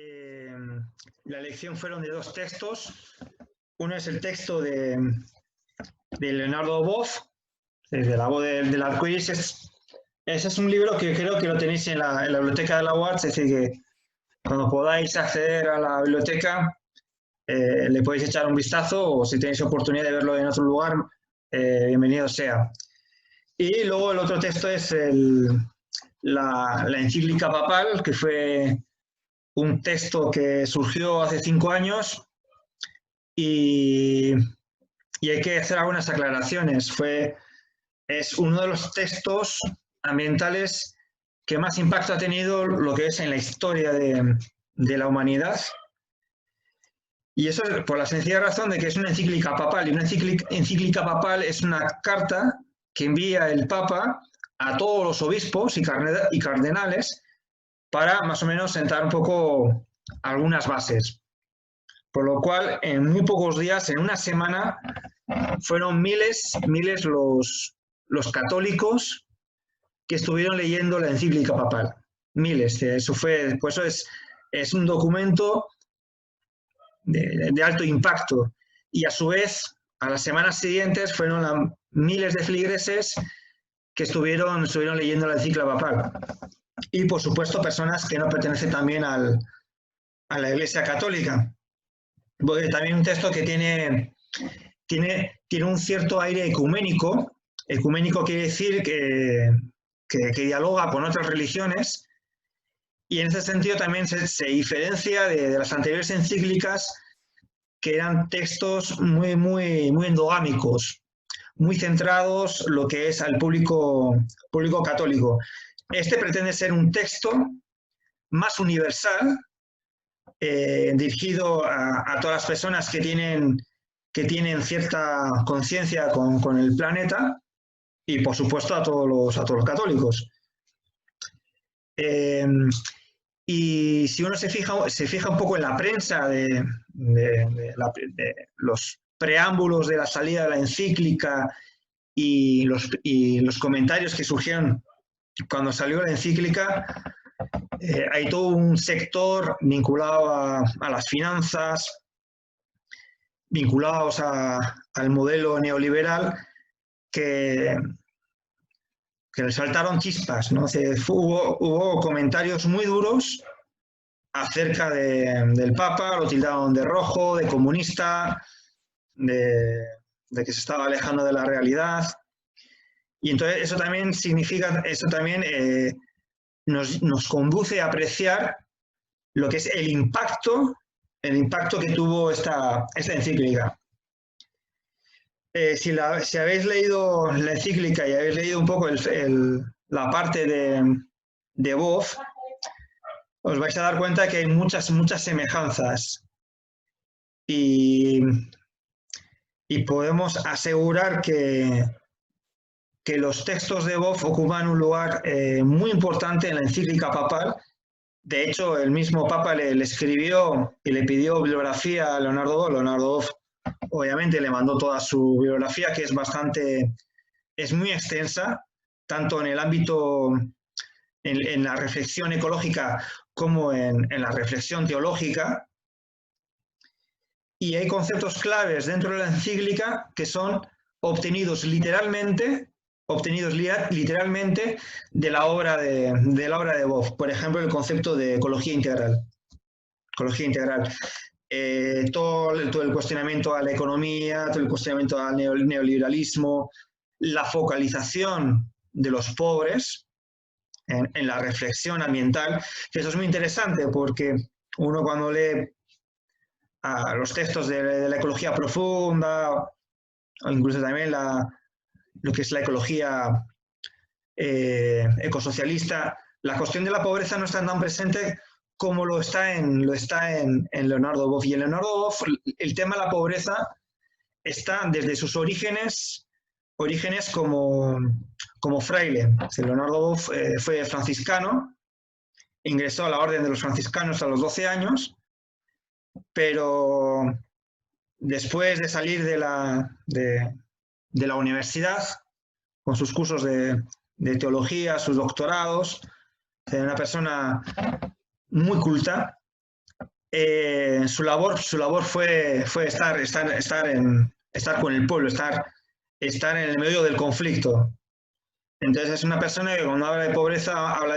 Eh, la elección fueron de dos textos. Uno es el texto de Leonardo Boff, de la voz del arcoíris. Ese es un libro que creo que lo tenéis en la biblioteca de la UARTS, es decir, que cuando podáis acceder a la biblioteca le podéis echar un vistazo, o si tenéis oportunidad de verlo en otro lugar, bienvenido sea. Y luego el otro texto es la encíclica papal, que fue un texto que surgió hace 5 años y hay que hacer algunas aclaraciones. Es uno de los textos ambientales que más impacto ha tenido lo que es en la historia de la humanidad. Y eso es por la sencilla razón de que es una encíclica papal. Y una encíclica papal es una carta que envía el Papa a todos los obispos y cardenales para más o menos sentar un poco algunas bases. Por lo cual, en muy pocos días, en una semana, fueron miles los católicos que estuvieron leyendo la encíclica papal. Miles. Eso fue, pues eso es un documento de alto impacto. Y a su vez, a las semanas siguientes, fueron miles de feligreses que estuvieron leyendo la encíclica papal. Y, por supuesto, personas que no pertenecen también a la Iglesia Católica. Porque también un texto que tiene un cierto aire ecuménico. Ecuménico quiere decir que dialoga con otras religiones, y en ese sentido también se diferencia de las anteriores encíclicas, que eran textos muy endogámicos, muy centrados lo que es al público católico. Este pretende ser un texto más universal, dirigido a todas las personas que tienen cierta conciencia con el planeta, y por supuesto a todos los católicos. Y si uno se fija un poco en la prensa de los preámbulos de la salida de la encíclica y los comentarios que surgieron cuando salió la encíclica, hay todo un sector vinculado a las finanzas, vinculados al modelo neoliberal, que le saltaron chispas, ¿no? Hubo comentarios muy duros acerca del Papa, lo tildaron de rojo, de comunista, de que se estaba alejando de la realidad. Y entonces eso también significa, nos conduce a apreciar lo que es el impacto que tuvo esta encíclica. Si habéis leído la encíclica y habéis leído un poco la parte de Boff, os vais a dar cuenta que hay muchas semejanzas, y podemos asegurar que los textos de Boff ocupan un lugar muy importante en la encíclica papal. De hecho, el mismo Papa le escribió y le pidió bibliografía a Leonardo Boff. Leonardo Boff obviamente le mandó toda su bibliografía, que es muy extensa, tanto en el ámbito, en la reflexión ecológica, como en la reflexión teológica. Y hay conceptos claves dentro de la encíclica que son obtenidos literalmente de la obra de Boff. Por ejemplo, el concepto de ecología integral. Todo el cuestionamiento a la economía, todo el cuestionamiento al neoliberalismo, la focalización de los pobres en la reflexión ambiental. Eso es muy interesante, porque uno, cuando lee los textos de la ecología profunda, o incluso también lo que es la ecología ecosocialista, la cuestión de la pobreza no está tan presente como lo está en Leonardo Boff. Y en Leonardo Boff el tema de la pobreza está desde sus orígenes como fraile. Leonardo Boff fue franciscano, ingresó a la orden de los franciscanos a los 12 años, pero después de salir de la universidad, con sus cursos de teología, sus doctorados, era una persona muy culta, Su labor fue estar con el pueblo, estar en el medio del conflicto. Entonces es una persona que cuando habla de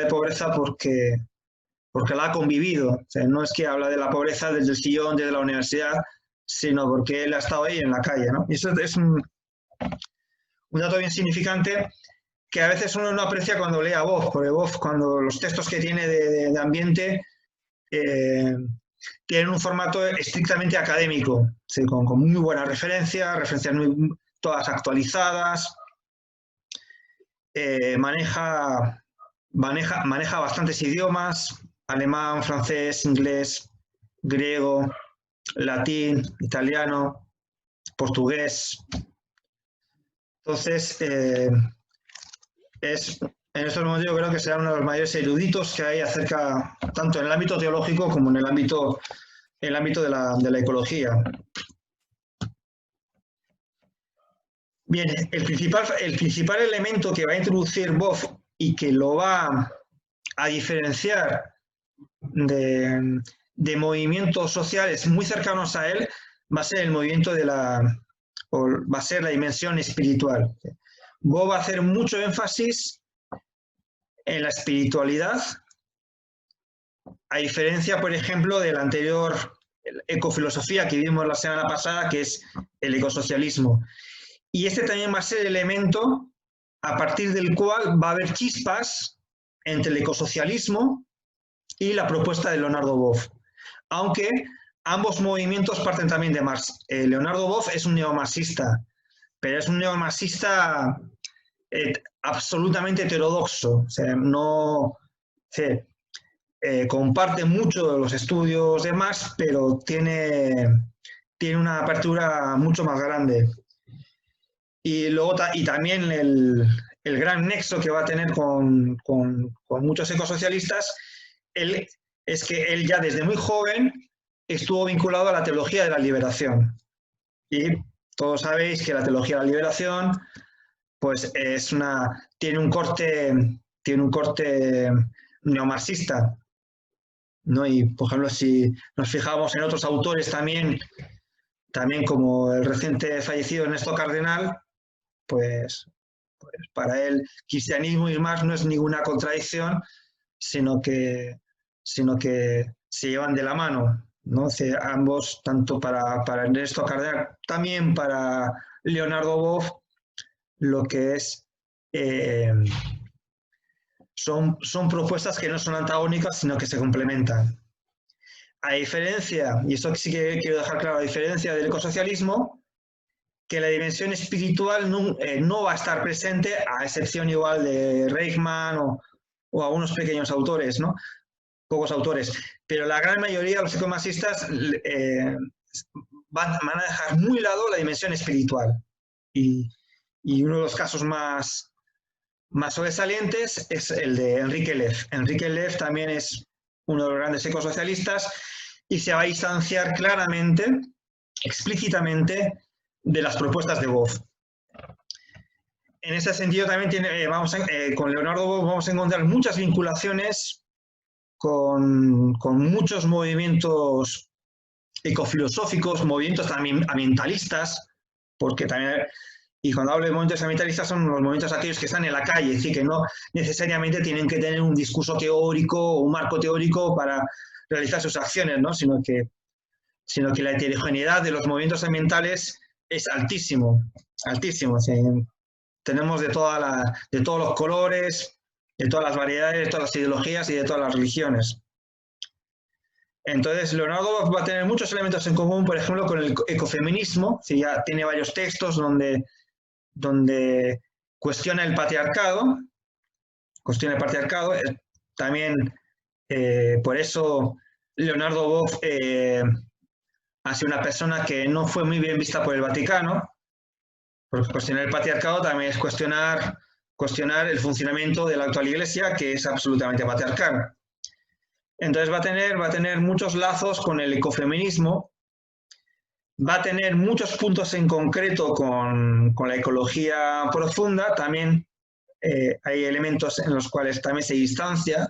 pobreza porque la ha convivido. O sea, no es que habla de la pobreza desde el sillón, desde la universidad, sino porque él ha estado ahí en la calle, ¿no? Y eso es un dato bien significante que a veces uno no aprecia cuando lee a Boff, porque Boff, cuando los textos que tiene de ambiente, tienen un formato estrictamente académico, ¿sí? con muy buenas referencias todas actualizadas, maneja bastantes idiomas, alemán, francés, inglés, griego, latín, italiano, portugués. Entonces, en estos momentos yo creo que será uno de los mayores eruditos que hay acerca, tanto en el ámbito teológico como en el ámbito de la ecología. Bien, el principal elemento que va a introducir Boff y que lo va a diferenciar de movimientos sociales muy cercanos a él va a ser el movimiento va a ser la dimensión espiritual. Boff va a hacer mucho énfasis en la espiritualidad, a diferencia, por ejemplo, de la anterior ecofilosofía que vimos la semana pasada, que es el ecosocialismo. Y este también va a ser el elemento a partir del cual va a haber chispas entre el ecosocialismo y la propuesta de Leonardo Boff. Aunque ambos movimientos parten también de Marx. Leonardo Boff es un neomarxista, pero es un neomarxista absolutamente heterodoxo. O sea, no comparte mucho de los estudios de Marx, pero tiene una apertura mucho más grande. Y luego también el gran nexo que va a tener con muchos ecosocialistas es que él ya desde muy joven estuvo vinculado a la teología de la liberación. Y todos sabéis que la teología de la liberación pues tiene un corte neomarxista, ¿no? Y por ejemplo, si nos fijamos en otros autores también como el reciente fallecido Ernesto Cardenal, pues para él cristianismo y Marx no es ninguna contradicción, sino que se llevan de la mano, ¿no? Ambos, tanto para Ernesto Cardenal, también para Leonardo Boff, lo que es son propuestas que no son antagónicas, sino que se complementan. A diferencia, y esto sí que quiero dejar claro, a diferencia del ecosocialismo, que la dimensión espiritual no va a estar presente, a excepción igual de Reichmann o algunos pequeños autores, ¿no? Pocos autores, pero la gran mayoría de los ecomarxistas van a dejar muy lado la dimensión espiritual. Y uno de los casos más sobresalientes es el de Enrique Leff. Enrique Leff también es uno de los grandes ecosocialistas y se va a distanciar claramente, explícitamente, de las propuestas de Boff. En ese sentido también con Leonardo Boff vamos a encontrar muchas vinculaciones con muchos movimientos ecofilosóficos, movimientos también ambientalistas, porque también, y cuando hablo de movimientos ambientalistas son los movimientos aquellos que están en la calle, es decir, que no necesariamente tienen que tener un discurso teórico o un marco teórico para realizar sus acciones, ¿no? sino que la heterogeneidad de los movimientos ambientales es altísimo. O sea, tenemos de todos los colores, de todas las variedades, de todas las ideologías y de todas las religiones. Entonces, Leonardo va a tener muchos elementos en común, por ejemplo, con el ecofeminismo. Ya tiene varios textos donde cuestiona el patriarcado. También, por eso, Leonardo Boff ha sido una persona que no fue muy bien vista por el Vaticano, porque cuestionar el patriarcado también es cuestionar el funcionamiento de la actual Iglesia, que es absolutamente patriarcal. Entonces va a tener muchos lazos con el ecofeminismo, va a tener muchos puntos en concreto con la ecología profunda, también hay elementos en los cuales también se distancia,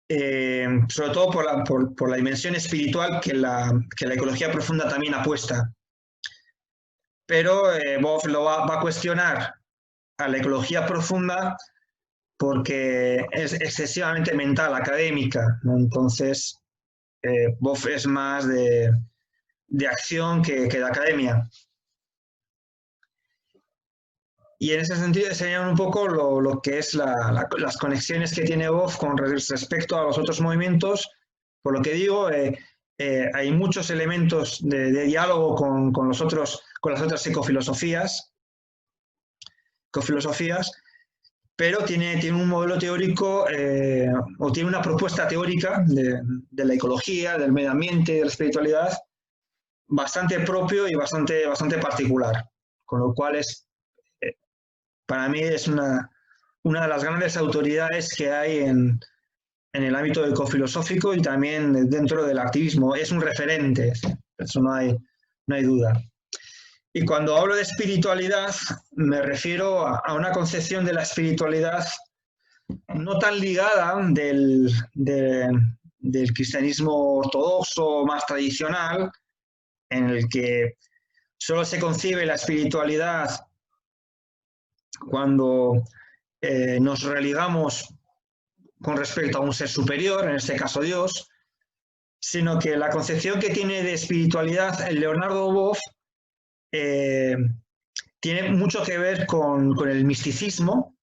sobre todo por la dimensión espiritual que la ecología profunda también apuesta. Pero Boff va a cuestionar a la ecología profunda porque es excesivamente mental, académica, ¿no? Entonces, Boff es más de acción que de academia. Y en ese sentido enseñan un poco lo que es las conexiones que tiene Boff con respecto a los otros movimientos. Por lo que digo, hay muchos elementos de diálogo con las otras ecofilosofías, pero tiene un modelo teórico o tiene una propuesta teórica de la ecología, del medio ambiente, de la espiritualidad, bastante propio y bastante particular, con lo cual para mí es una de las grandes autoridades que hay en el ámbito ecofilosófico y también dentro del activismo. Es un referente, eso no hay duda. Y cuando hablo de espiritualidad, me refiero a una concepción de la espiritualidad no tan ligada del cristianismo ortodoxo más tradicional, en el que solo se concibe la espiritualidad cuando nos religamos con respecto a un ser superior, en este caso Dios, sino que la concepción que tiene de espiritualidad Leonardo Boff tiene mucho que ver con el misticismo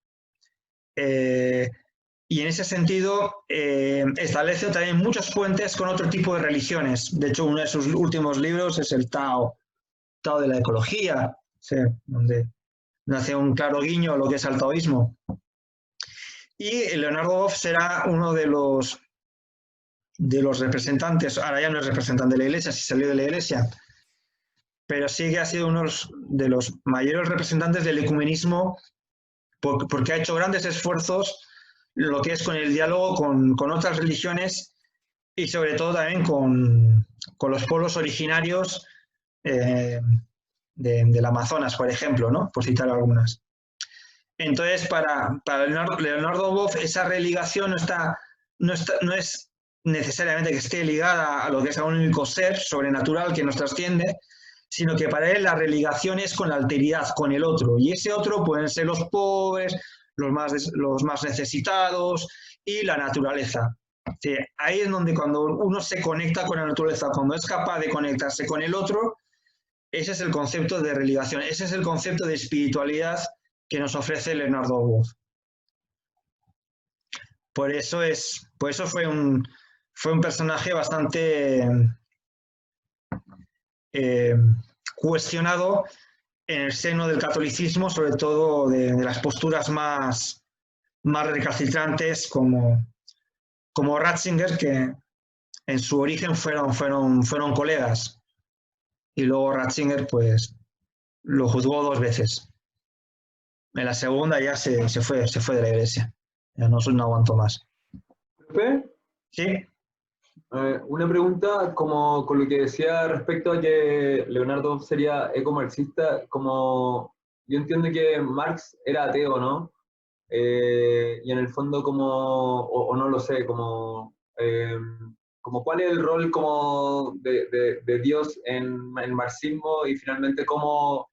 y en ese sentido establece también muchos puentes con otro tipo de religiones. De hecho, uno de sus últimos libros es el Tao de la ecología, ¿sí? Donde hace un claro guiño a lo que es el taoísmo. Y Leonardo Boff será uno de los representantes, ahora ya no es representante de la Iglesia, sí salió de la Iglesia, pero sí que ha sido uno de los mayores representantes del ecumenismo porque ha hecho grandes esfuerzos lo que es con el diálogo con otras religiones y sobre todo también con los pueblos originarios del Amazonas, por ejemplo, ¿no? Por citar algunas. Entonces, para Leonardo Boff, esa religación no es necesariamente que esté ligada a lo que es a un único ser sobrenatural que nos trasciende, sino que para él la religación es con la alteridad, con el otro. Y ese otro pueden ser los pobres, los más necesitados y la naturaleza. Sí, ahí es donde cuando uno se conecta con la naturaleza, cuando es capaz de conectarse con el otro, ese es el concepto de religación, ese es el concepto de espiritualidad que nos ofrece Leonardo Boff. Por eso fue un personaje bastante cuestionado en el seno del catolicismo, sobre todo de las posturas más recalcitrantes como Ratzinger, que en su origen fueron colegas, y luego Ratzinger pues lo juzgó 2 veces. En la segunda ya se fue de la iglesia, ya no aguantó más. ¿Profe? Sí. Una pregunta como con lo que decía respecto a que Leonardo sería ecomarxista, como yo entiendo que Marx era ateo, ¿no? Y en el fondo o no lo sé, como cuál es el rol como de Dios en el marxismo y finalmente como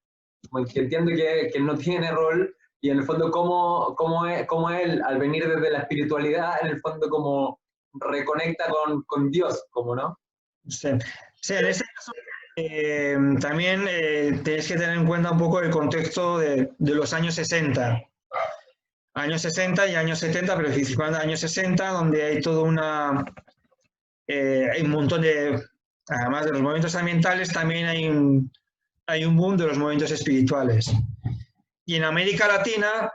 que entiendo que no tiene rol y en el fondo cómo él al venir desde la espiritualidad en el fondo como reconecta con Dios, como no. Sí, en este caso también tenéis que tener en cuenta un poco el contexto de los años 60. Años 60 y años 70, pero principalmente años 60, donde hay todo hay un montón de, además de los movimientos ambientales, también hay un boom de los movimientos espirituales. Y en América Latina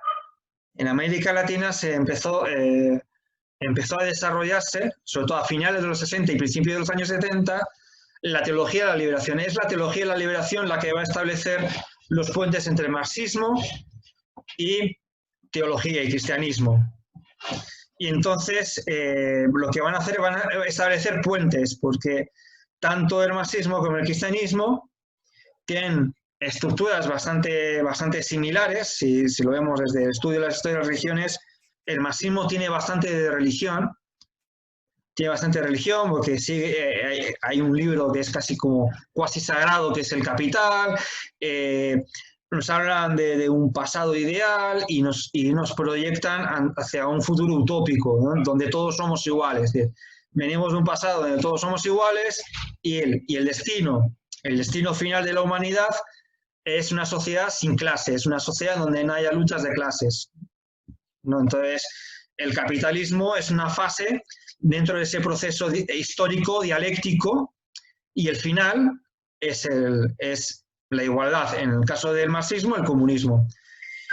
se empezó a desarrollarse, sobre todo a finales de los 60 y principios de los años 70, la teología de la liberación. Es la teología de la liberación la que va a establecer los puentes entre marxismo y teología y cristianismo. Y entonces lo que van a hacer, van a establecer puentes, porque tanto el marxismo como el cristianismo tienen estructuras bastante similares. Si lo vemos desde el estudio de las historias de las religiones, el marxismo tiene bastante de religión, tiene bastante religión, porque sigue, hay un libro que es casi como cuasi sagrado, que es El Capital. Nos hablan de un pasado ideal y nos proyectan hacia un futuro utópico, ¿no? Donde todos somos iguales. Venimos de un pasado donde todos somos iguales y el destino final de la humanidad es una sociedad sin clases, es una sociedad donde no haya luchas de clases, ¿no? Entonces, el capitalismo es una fase dentro de ese proceso histórico, dialéctico, y el final es la igualdad. En el caso del marxismo, el comunismo.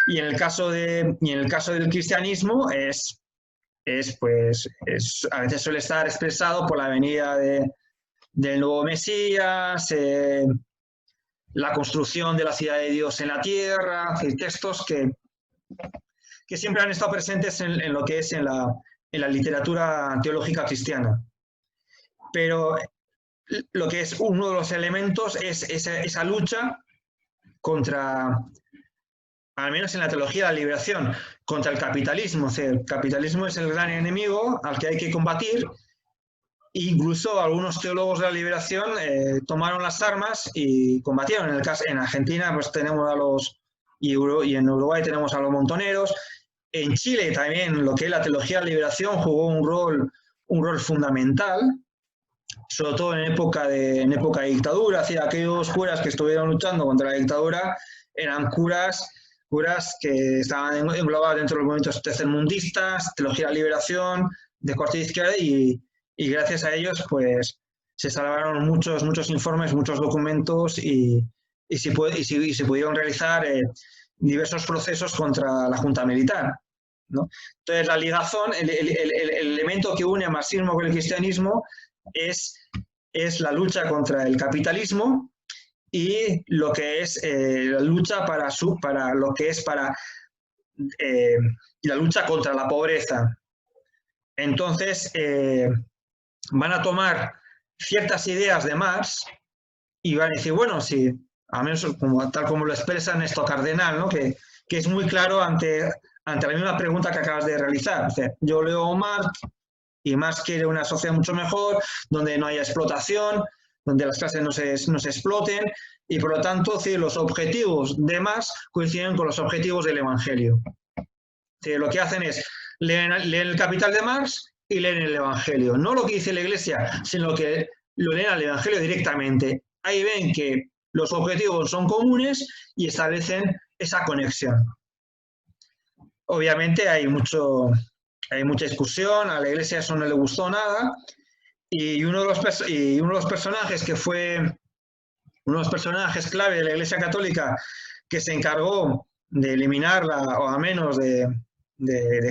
Y en el caso del cristianismo a veces suele estar expresado por la venida del nuevo Mesías, la construcción de la ciudad de Dios en la tierra, textos que siempre han estado presentes en lo que es en la literatura teológica cristiana. Pero lo que es uno de los elementos es esa lucha contra, al menos en la teología de la liberación, contra el capitalismo. O sea, el capitalismo es el gran enemigo al que hay que combatir. Incluso algunos teólogos de la liberación tomaron las armas y combatieron. En Argentina pues tenemos a los, y en Uruguay tenemos a los montoneros. En Chile también lo que es la teología de la liberación jugó un rol fundamental, sobre todo en época de dictadura. Es decir, aquellos curas que estuvieron luchando contra la dictadura eran curas que estaban englobados dentro de los movimientos tercermundistas, teología de la liberación, de corte de izquierda, y gracias a ellos pues se salvaron muchos informes, muchos documentos y se pudieron realizar diversos procesos contra la junta militar, ¿no? Entonces la ligazón, el elemento que une al marxismo con el cristianismo es la lucha contra el capitalismo y lo que es la lucha la lucha contra la pobreza. Entonces van a tomar ciertas ideas de Marx y van a decir, bueno, sí, a menos tal como lo expresa Néstor Cardenal, ¿no? que es muy claro ante la misma pregunta que acabas de realizar. O sea, yo leo Marx y Marx quiere una sociedad mucho mejor, donde no haya explotación, donde las clases no se exploten, y por lo tanto, sí, los objetivos de Marx coinciden con los objetivos del Evangelio. Sí, lo que hacen es leen el Capital de Marx y leen el Evangelio. No lo que dice la Iglesia, sino que lo leen al Evangelio directamente. Ahí ven que los objetivos son comunes y establecen esa conexión. Obviamente hay mucha discusión, a la Iglesia eso no le gustó nada, y uno de los personajes que fue uno de los personajes clave de la Iglesia Católica que se encargó de eliminarla, o a menos de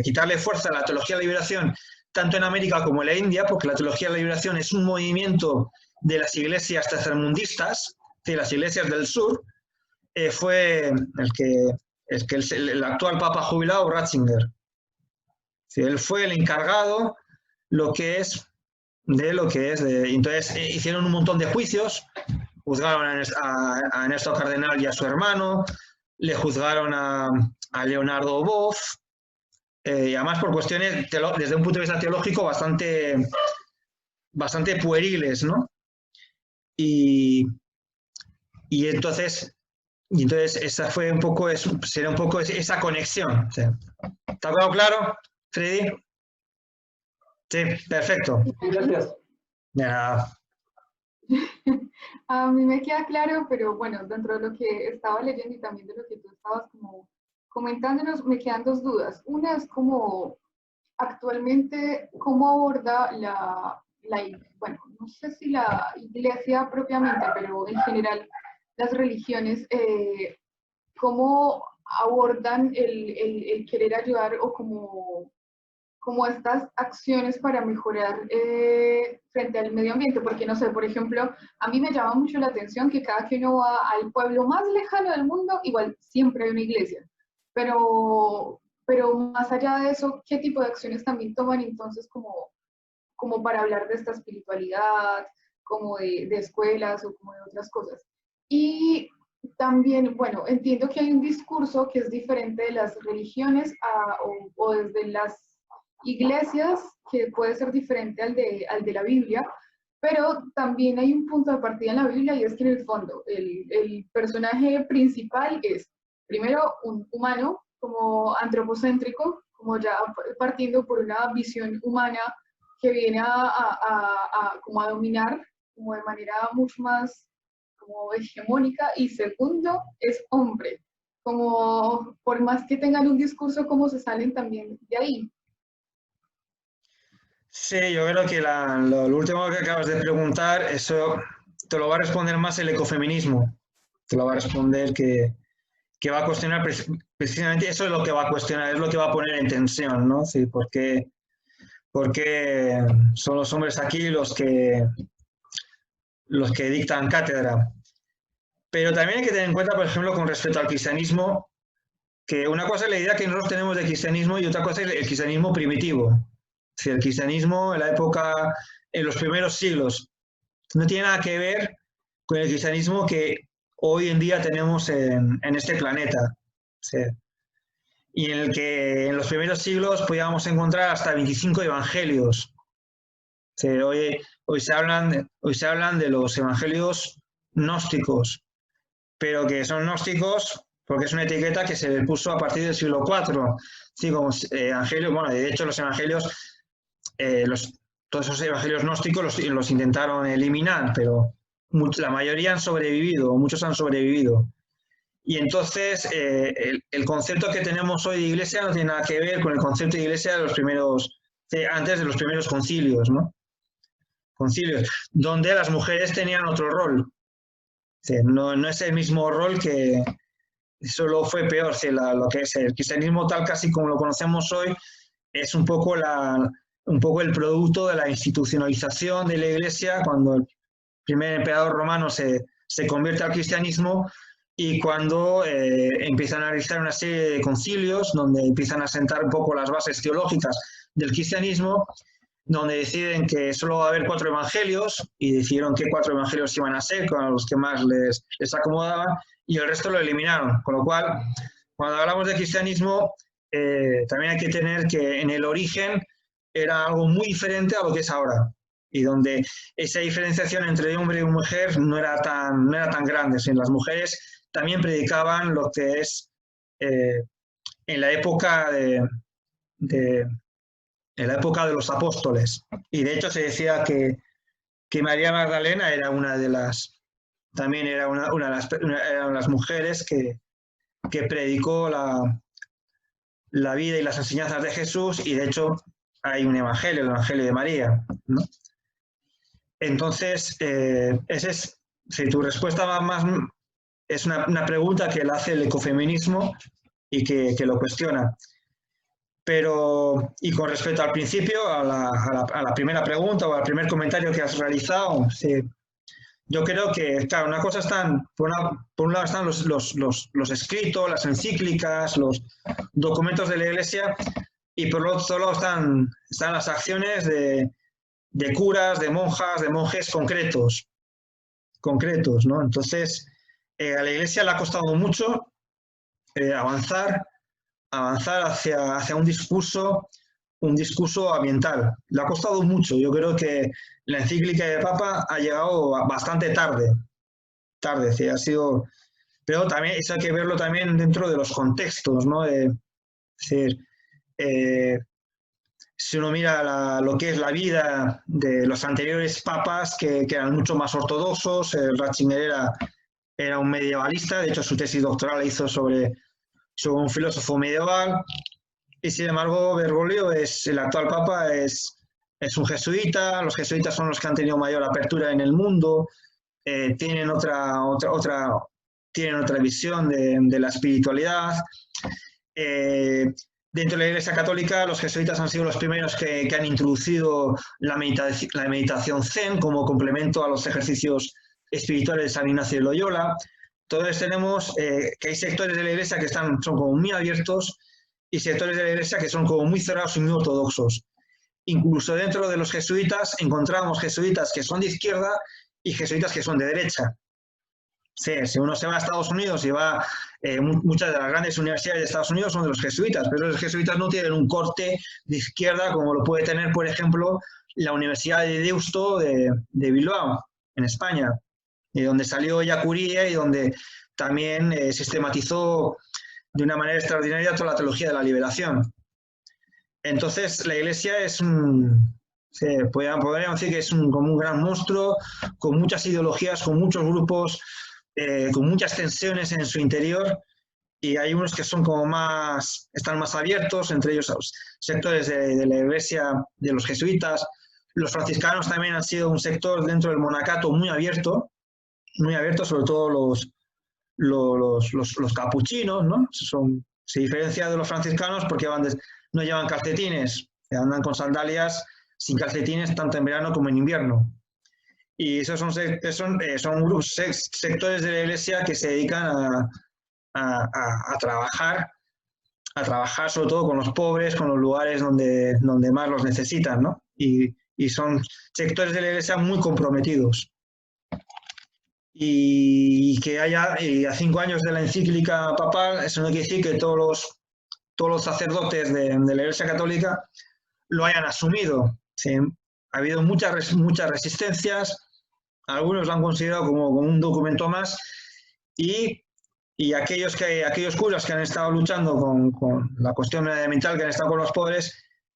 quitarle fuerza a la teología de la liberación, tanto en América como en la India, porque la teología de la liberación es un movimiento de las iglesias tercermundistas, de las iglesias del sur, fue el actual Papa jubilado, Ratzinger. Él fue el encargado entonces hicieron un montón de juicios, juzgaron a Néstor Cardenal y a su hermano, le juzgaron a Leonardo Boff, y además por cuestiones, desde un punto de vista teológico, bastante pueriles, ¿no? Y entonces esa fue será un poco esa conexión. ¿Está claro, Freddy? Sí, perfecto. Gracias. Ya. A mí me queda claro, pero bueno, dentro de lo que estaba leyendo y también de lo que tú estabas como comentándonos, me quedan dos dudas. Una es como actualmente, ¿cómo aborda bueno, no sé si la iglesia propiamente, pero en general las religiones, cómo abordan el querer ayudar o como estas acciones para mejorar frente al medio ambiente? Porque no sé, por ejemplo, a mí me llama mucho la atención que cada que uno va al pueblo más lejano del mundo, igual siempre hay una iglesia, pero más allá de eso, ¿qué tipo de acciones también toman entonces como para hablar de esta espiritualidad, como de escuelas o como de otras cosas? Y también, bueno, entiendo que hay un discurso que es diferente de las religiones o desde las iglesias que puede ser diferente al de la Biblia, pero también hay un punto de partida en la Biblia y es que en el fondo el personaje principal es primero un humano como antropocéntrico, como ya partiendo por una visión humana que viene como a dominar como de manera mucho más como hegemónica, y segundo es hombre, como por más que tengan un discurso, como se salen también de ahí. Sí, yo creo que lo último que acabas de preguntar, eso te lo va a responder más el ecofeminismo. Te lo va a responder que va a cuestionar precisamente eso, es lo que va a cuestionar, es lo que va a poner en tensión, ¿no? Sí, porque son los hombres aquí los que dictan cátedra. Pero también hay que tener en cuenta, por ejemplo, con respecto al cristianismo, que una cosa es la idea que nosotros tenemos de cristianismo y otra cosa es el cristianismo primitivo. Si el cristianismo en la época, en los primeros siglos, no tiene nada que ver con el cristianismo que hoy en día tenemos en este planeta. Sí. Y en el que en los primeros siglos podíamos encontrar hasta 25 evangelios. Sí, hoy se hablan de los evangelios gnósticos, pero que son gnósticos porque es una etiqueta que se le puso a partir del siglo IV. Sí, como evangelios, bueno, de hecho los evangelios, todos esos evangelios gnósticos los intentaron eliminar, pero la mayoría han sobrevivido, muchos han sobrevivido. Y entonces el concepto que tenemos hoy de iglesia no tiene nada que ver con el concepto de iglesia de los primeros, antes de los primeros concilios, ¿no? Concilios, donde las mujeres tenían otro rol. No es el mismo rol que solo fue peor. Lo que es el cristianismo tal casi como lo conocemos hoy es un poco el producto de la institucionalización de la iglesia cuando el primer emperador romano se convierte al cristianismo y cuando empiezan a realizar una serie de concilios donde empiezan a sentar un poco las bases teológicas del cristianismo, donde deciden que solo va a haber 4 evangelios y decidieron qué 4 evangelios iban a ser, con los que más les acomodaban, y el resto lo eliminaron. Con lo cual, cuando hablamos de cristianismo, también hay que tener que en el origen era algo muy diferente a lo que es ahora, y donde esa diferenciación entre hombre y mujer no era tan grande. Las mujeres también predicaban lo que es en la época en la época de los apóstoles. Y de hecho se decía que María Magdalena era una de las, también era una de las mujeres que predicó la vida y las enseñanzas de Jesús, y de hecho hay un evangelio, el Evangelio de María, ¿no? Entonces, si tu respuesta más es una pregunta que la hace el ecofeminismo y que lo cuestiona. Pero, y con respecto al principio, a la primera pregunta o al primer comentario que has realizado, sí, yo creo que, claro, una cosa están, por un lado están los escritos, las encíclicas, los documentos de la Iglesia, y por otro lado están las acciones de curas, de monjas, de monjes concretos, ¿no? Entonces, a la Iglesia le ha costado mucho avanzar hacia un discurso ambiental. Le ha costado mucho. Yo creo que la encíclica del Papa ha llegado bastante tarde. Sí, ha sido, pero también eso hay que verlo también dentro de los contextos, ¿no? Es decir, si uno mira lo que es la vida de los anteriores papas, que eran mucho más ortodoxos, Ratzinger era un medievalista, de hecho su tesis doctoral la hizo sobre un filósofo medieval, y sin embargo Bergoglio, el actual papa, es un jesuita. Los jesuitas son los que han tenido mayor apertura en el mundo, tienen otra visión de la espiritualidad. Dentro de la Iglesia Católica, los jesuitas han sido los primeros que han introducido la meditación zen como complemento a los ejercicios espirituales de San Ignacio de Loyola. Entonces tenemos que hay sectores de la Iglesia que son como muy abiertos y sectores de la Iglesia que son como muy cerrados y muy ortodoxos. Incluso dentro de los jesuitas encontramos jesuitas que son de izquierda y jesuitas que son de derecha. Sí, si uno se va a Estados Unidos y va, muchas de las grandes universidades de Estados Unidos son de los jesuitas, pero los jesuitas no tienen un corte de izquierda como lo puede tener, por ejemplo, la Universidad de Deusto de Bilbao, en España, de donde salió Ellacuría y donde también sistematizó de una manera extraordinaria toda la teología de la liberación. Entonces, la Iglesia es podríamos decir que es como un gran monstruo, con muchas ideologías, con muchos grupos, con muchas tensiones en su interior, y hay unos que son como están más abiertos, entre ellos los sectores de la Iglesia, de los jesuitas. Los franciscanos también han sido un sector dentro del monacato muy abierto, sobre todo los capuchinos, ¿no? Se diferencia de los franciscanos porque no llevan calcetines, andan con sandalias sin calcetines tanto en verano como en invierno. Y esos son grupos, sectores de la Iglesia que se dedican a trabajar sobre todo con los pobres, con los lugares donde más los necesitan, ¿no? Y son sectores de la Iglesia muy comprometidos. Y que haya, a 5 años de la encíclica papal, eso no quiere decir que todos los sacerdotes de la Iglesia Católica lo hayan asumido. Sí, ha habido muchas resistencias, algunos lo han considerado como un documento más, y aquellos curas que han estado luchando con la cuestión medioambiental, que han estado con los pobres,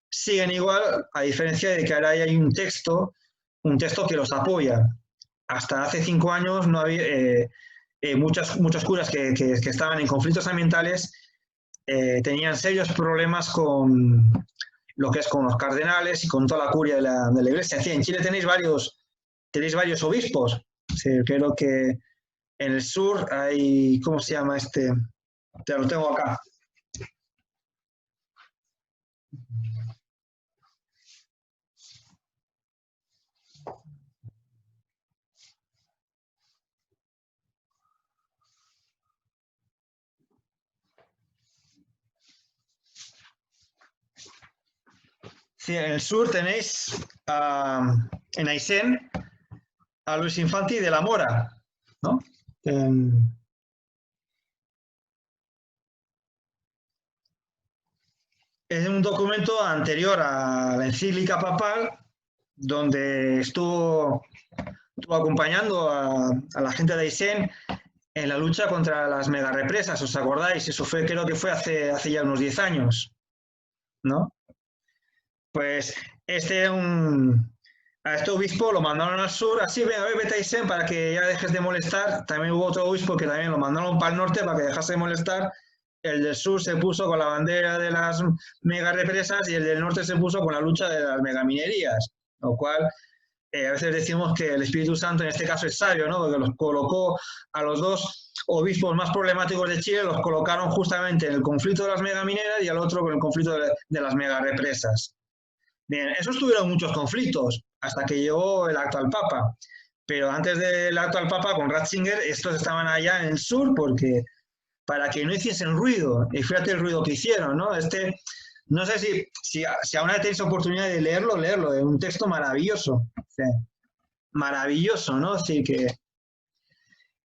siguen igual, a diferencia de que ahora hay un texto que los apoya. Hasta hace 5 años no había muchos curas que estaban en conflictos ambientales, tenían serios problemas con lo que es con los cardenales y con toda la curia de la Iglesia. En Chile tenéis varios obispos. Sí, creo que en el sur hay, ¿cómo se llama este? Te lo tengo acá. Sí, en el sur tenéis en Aysén a Luis Infanti de la Mora, ¿no? Es un documento anterior a la encíclica papal, donde estuvo acompañando a la gente de Aysén en la lucha contra las megarepresas, ¿os acordáis? Eso creo que fue hace ya unos 10 años, ¿no? Pues a este obispo lo mandaron al sur, así, venga, vete a Aysén para que ya dejes de molestar. También hubo otro obispo que también lo mandaron para el norte para que dejase de molestar. El del sur se puso con la bandera de las megarepresas y el del norte se puso con la lucha de las megaminerías, lo cual a veces decimos que el Espíritu Santo en este caso es sabio, ¿no? Porque los colocó a los dos obispos más problemáticos de Chile, los colocaron justamente en el conflicto de las megamineras y al otro con el conflicto de las megarepresas. Bien, esos tuvieron muchos conflictos hasta que llegó el acto al Papa. Pero antes del acto al Papa, con Ratzinger, estos estaban allá en el sur para que no hiciesen ruido. Y fíjate el ruido que hicieron, ¿no? No sé si aún tenéis oportunidad de leerlo, es un texto maravilloso. Sí, maravilloso, ¿no? Así que...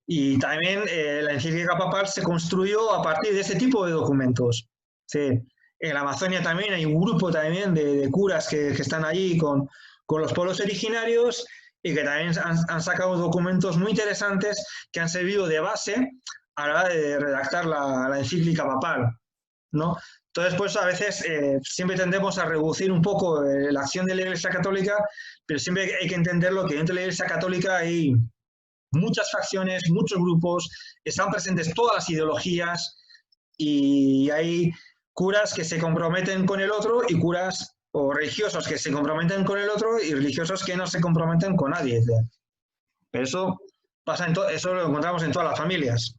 Y también la encíclica papal se construyó a partir de ese tipo de documentos. Sí. En la Amazonia también hay un grupo también de curas que están allí con los pueblos originarios y que también han sacado documentos muy interesantes que han servido de base a la hora de redactar la encíclica papal, ¿no? Entonces, pues a veces siempre tendemos a reducir un poco la acción de la Iglesia Católica, pero siempre hay que entenderlo que dentro de la Iglesia Católica hay muchas facciones, muchos grupos, están presentes todas las ideologías y hay curas que se comprometen con el otro y curas o religiosos que se comprometen con el otro y religiosos que no se comprometen con nadie. Pero eso eso lo encontramos en todas las familias.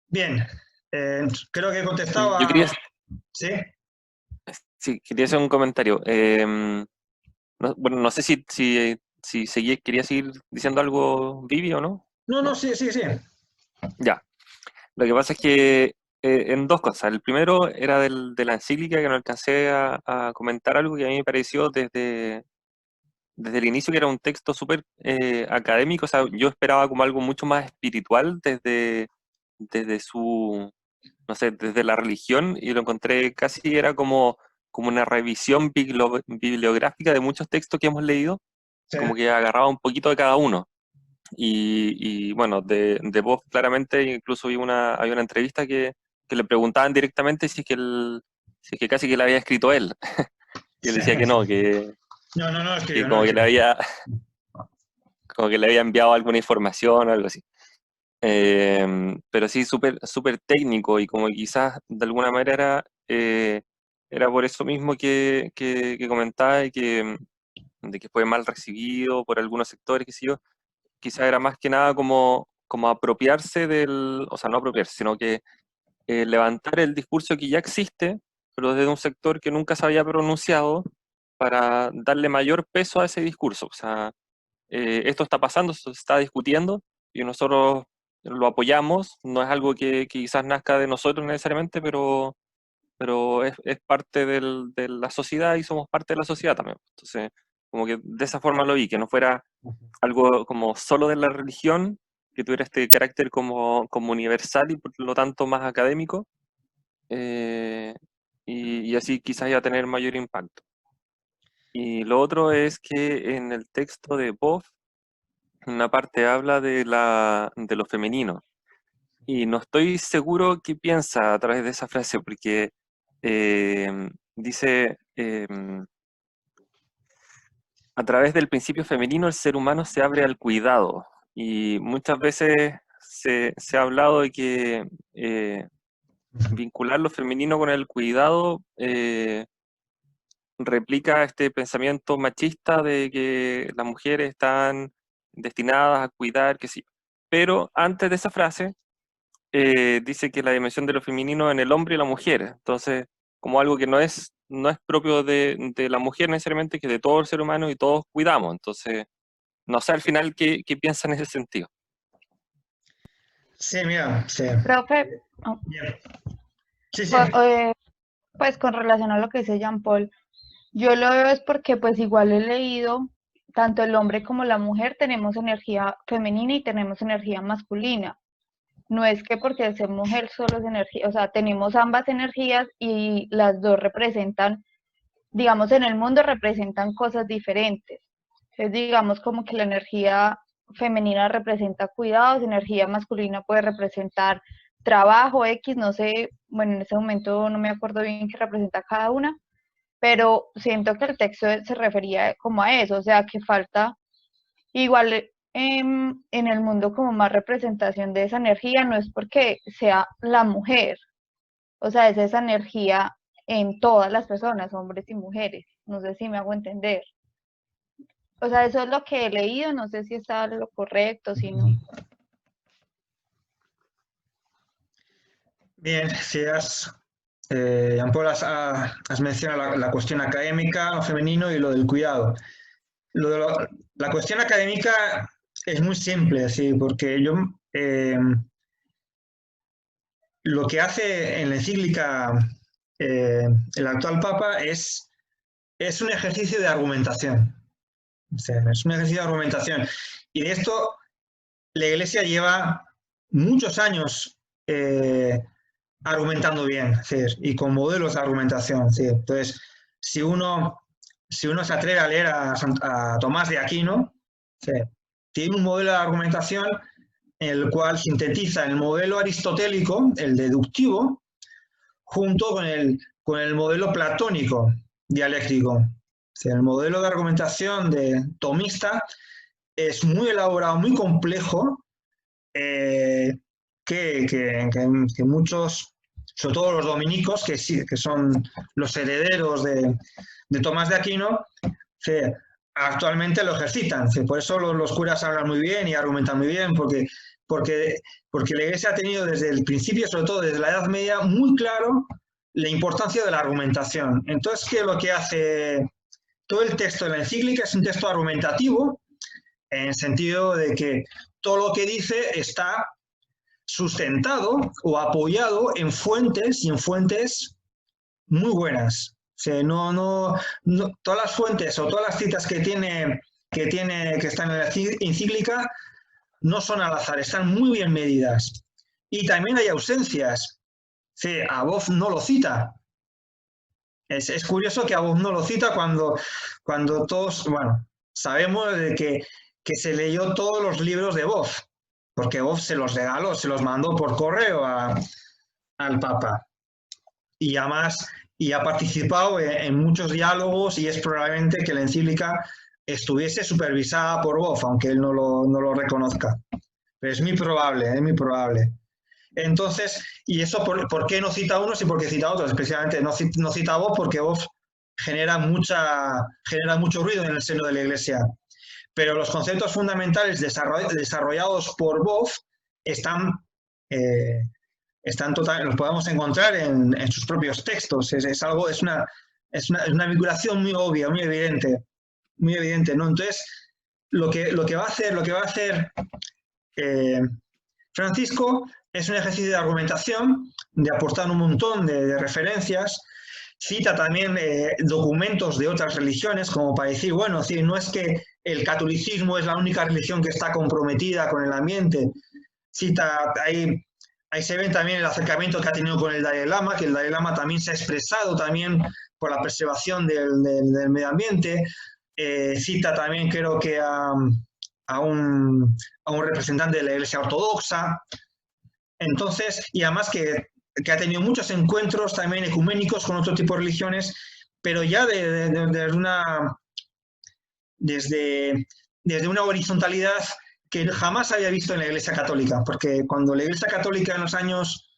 Bien, creo que he contestado Yo quería, ¿Sí? Sí, quería hacer un comentario. Bueno, no sé si quería seguir diciendo algo, Vivi, o no. No, sí. Ya. Lo que pasa es que en dos cosas. El primero era de la encíclica, que no alcancé a comentar algo que a mí me pareció desde desde el inicio que era un texto súper académico, o sea, yo esperaba como algo mucho más espiritual desde su, no sé, desde la religión, y lo encontré casi era como una revisión bibliográfica de muchos textos que hemos leído, Sí. como que agarraba un poquito de cada uno. Y bueno, de Bob claramente, incluso hay una entrevista que le preguntaban directamente si es que casi que la había escrito él. Y él decía que no, No, no, no, es que que yo no. como que le había enviado alguna información o algo así. Pero sí, súper súper técnico, y como quizás de alguna manera era por eso mismo que comentaba, y de que fue mal recibido por algunos sectores, qué sé yo. Quizás era más que nada como apropiarse o sea, no apropiarse, sino que levantar el discurso que ya existe, pero desde un sector que nunca se había pronunciado, para darle mayor peso a ese discurso. O sea, esto está pasando, esto se está discutiendo, y nosotros lo apoyamos. No es algo que quizás nazca de nosotros necesariamente, pero es parte de la sociedad, y somos parte de la sociedad también. Entonces, como que de esa forma lo vi, que no fuera algo como solo de la religión, que tuviera este carácter como universal y por lo tanto más académico, eh, y así quizás iba a tener mayor impacto. Y lo otro es que en el texto de Boff, una parte habla de lo femenino, y no estoy seguro qué piensa a través de esa frase, porque dice, a través del principio femenino el ser humano se abre al cuidado, y muchas veces se ha hablado de que vincular lo femenino con el cuidado replica este pensamiento machista de que las mujeres están destinadas a cuidar, que sí. Pero antes de esa frase, dice que la dimensión de lo femenino en el hombre y la mujer. Entonces, como algo que no es propio de la mujer necesariamente, que de todo el ser humano, y todos cuidamos. Entonces, no sé al final qué piensa en ese sentido. Sí, mira, sí. Profe, Bien. Sí, sí. pues con relación a lo que dice Jean Paul, yo lo veo es porque pues igual he leído, tanto el hombre como la mujer tenemos energía femenina y tenemos energía masculina. No es que porque ser mujer solo es energía, o sea, tenemos ambas energías y las dos representan, digamos, en el mundo representan cosas diferentes. Entonces, digamos como que la energía femenina representa cuidados, energía masculina puede representar trabajo, X, no sé, bueno, en ese momento no me acuerdo bien qué representa cada una, pero siento que el texto se refería como a eso, o sea, que falta igual en el mundo como más representación de esa energía, no es porque sea la mujer, o sea, es esa energía en todas las personas, hombres y mujeres, no sé si me hago entender. O sea, eso es lo que he leído, no sé si está lo correcto, si no. Bien, si Jean Paul, has mencionado la cuestión académica, lo femenino y lo del cuidado. La cuestión académica es muy simple, sí, porque lo que hace en la encíclica el actual Papa es un ejercicio de argumentación. O sea, es un ejercicio de argumentación. Y de esto la Iglesia lleva muchos años argumentando bien, y con modelos de argumentación. Entonces, si uno se atreve a leer a Tomás de Aquino, tiene un modelo de argumentación en el cual sintetiza el modelo aristotélico, el deductivo, junto con el modelo platónico dialéctico. El modelo de argumentación tomista es muy elaborado, muy complejo, que muchos, sobre todo los dominicos, que son los herederos de Tomás de Aquino, actualmente lo ejercitan. Por eso los curas hablan muy bien y argumentan muy bien, porque la Iglesia ha tenido desde el principio, sobre todo desde la Edad Media, muy claro la importancia de la argumentación. Entonces, ¿qué es lo que hace? Todo el texto de la encíclica es un texto argumentativo, en el sentido de que todo lo que dice está sustentado o apoyado en fuentes, y en fuentes muy buenas. O sea, no, todas las fuentes o todas las citas que tiene que están en la encíclica no son al azar, están muy bien medidas. Y también hay ausencias. Sí, Above no lo cita. Es curioso que Above no lo cita cuando todos, bueno, sabemos de que se leyó todos los libros de Above, porque Above se los regaló, se los mandó por correo al Papa. Y además, y ha participado en muchos diálogos y es probablemente que la encíclica estuviese supervisada por Above, aunque él no lo reconozca. Pero es muy probable, es muy probable. Entonces, ¿y eso por qué no cita unos y por qué cita otros? Especialmente no cita a Above porque Above genera mucho ruido en el seno de la Iglesia. Pero los conceptos fundamentales desarrollados por Above los podemos encontrar en sus propios textos. Es una vinculación muy obvia, muy evidente, ¿no? Entonces, lo que va a hacer Francisco es un ejercicio de argumentación, de aportar un montón de referencias. Cita también documentos de otras religiones, como para decir, bueno, no es que el catolicismo es la única religión que está comprometida con el ambiente. Cita, ahí se ve también el acercamiento que ha tenido con el Dalai Lama, que el Dalai Lama también se ha expresado también por la preservación del medio ambiente. Cita también, creo que a un representante de la Iglesia Ortodoxa. Entonces, y además que ha tenido muchos encuentros también ecuménicos con otro tipo de religiones, pero ya desde una horizontalidad que jamás había visto en la Iglesia Católica, porque cuando la Iglesia Católica en los años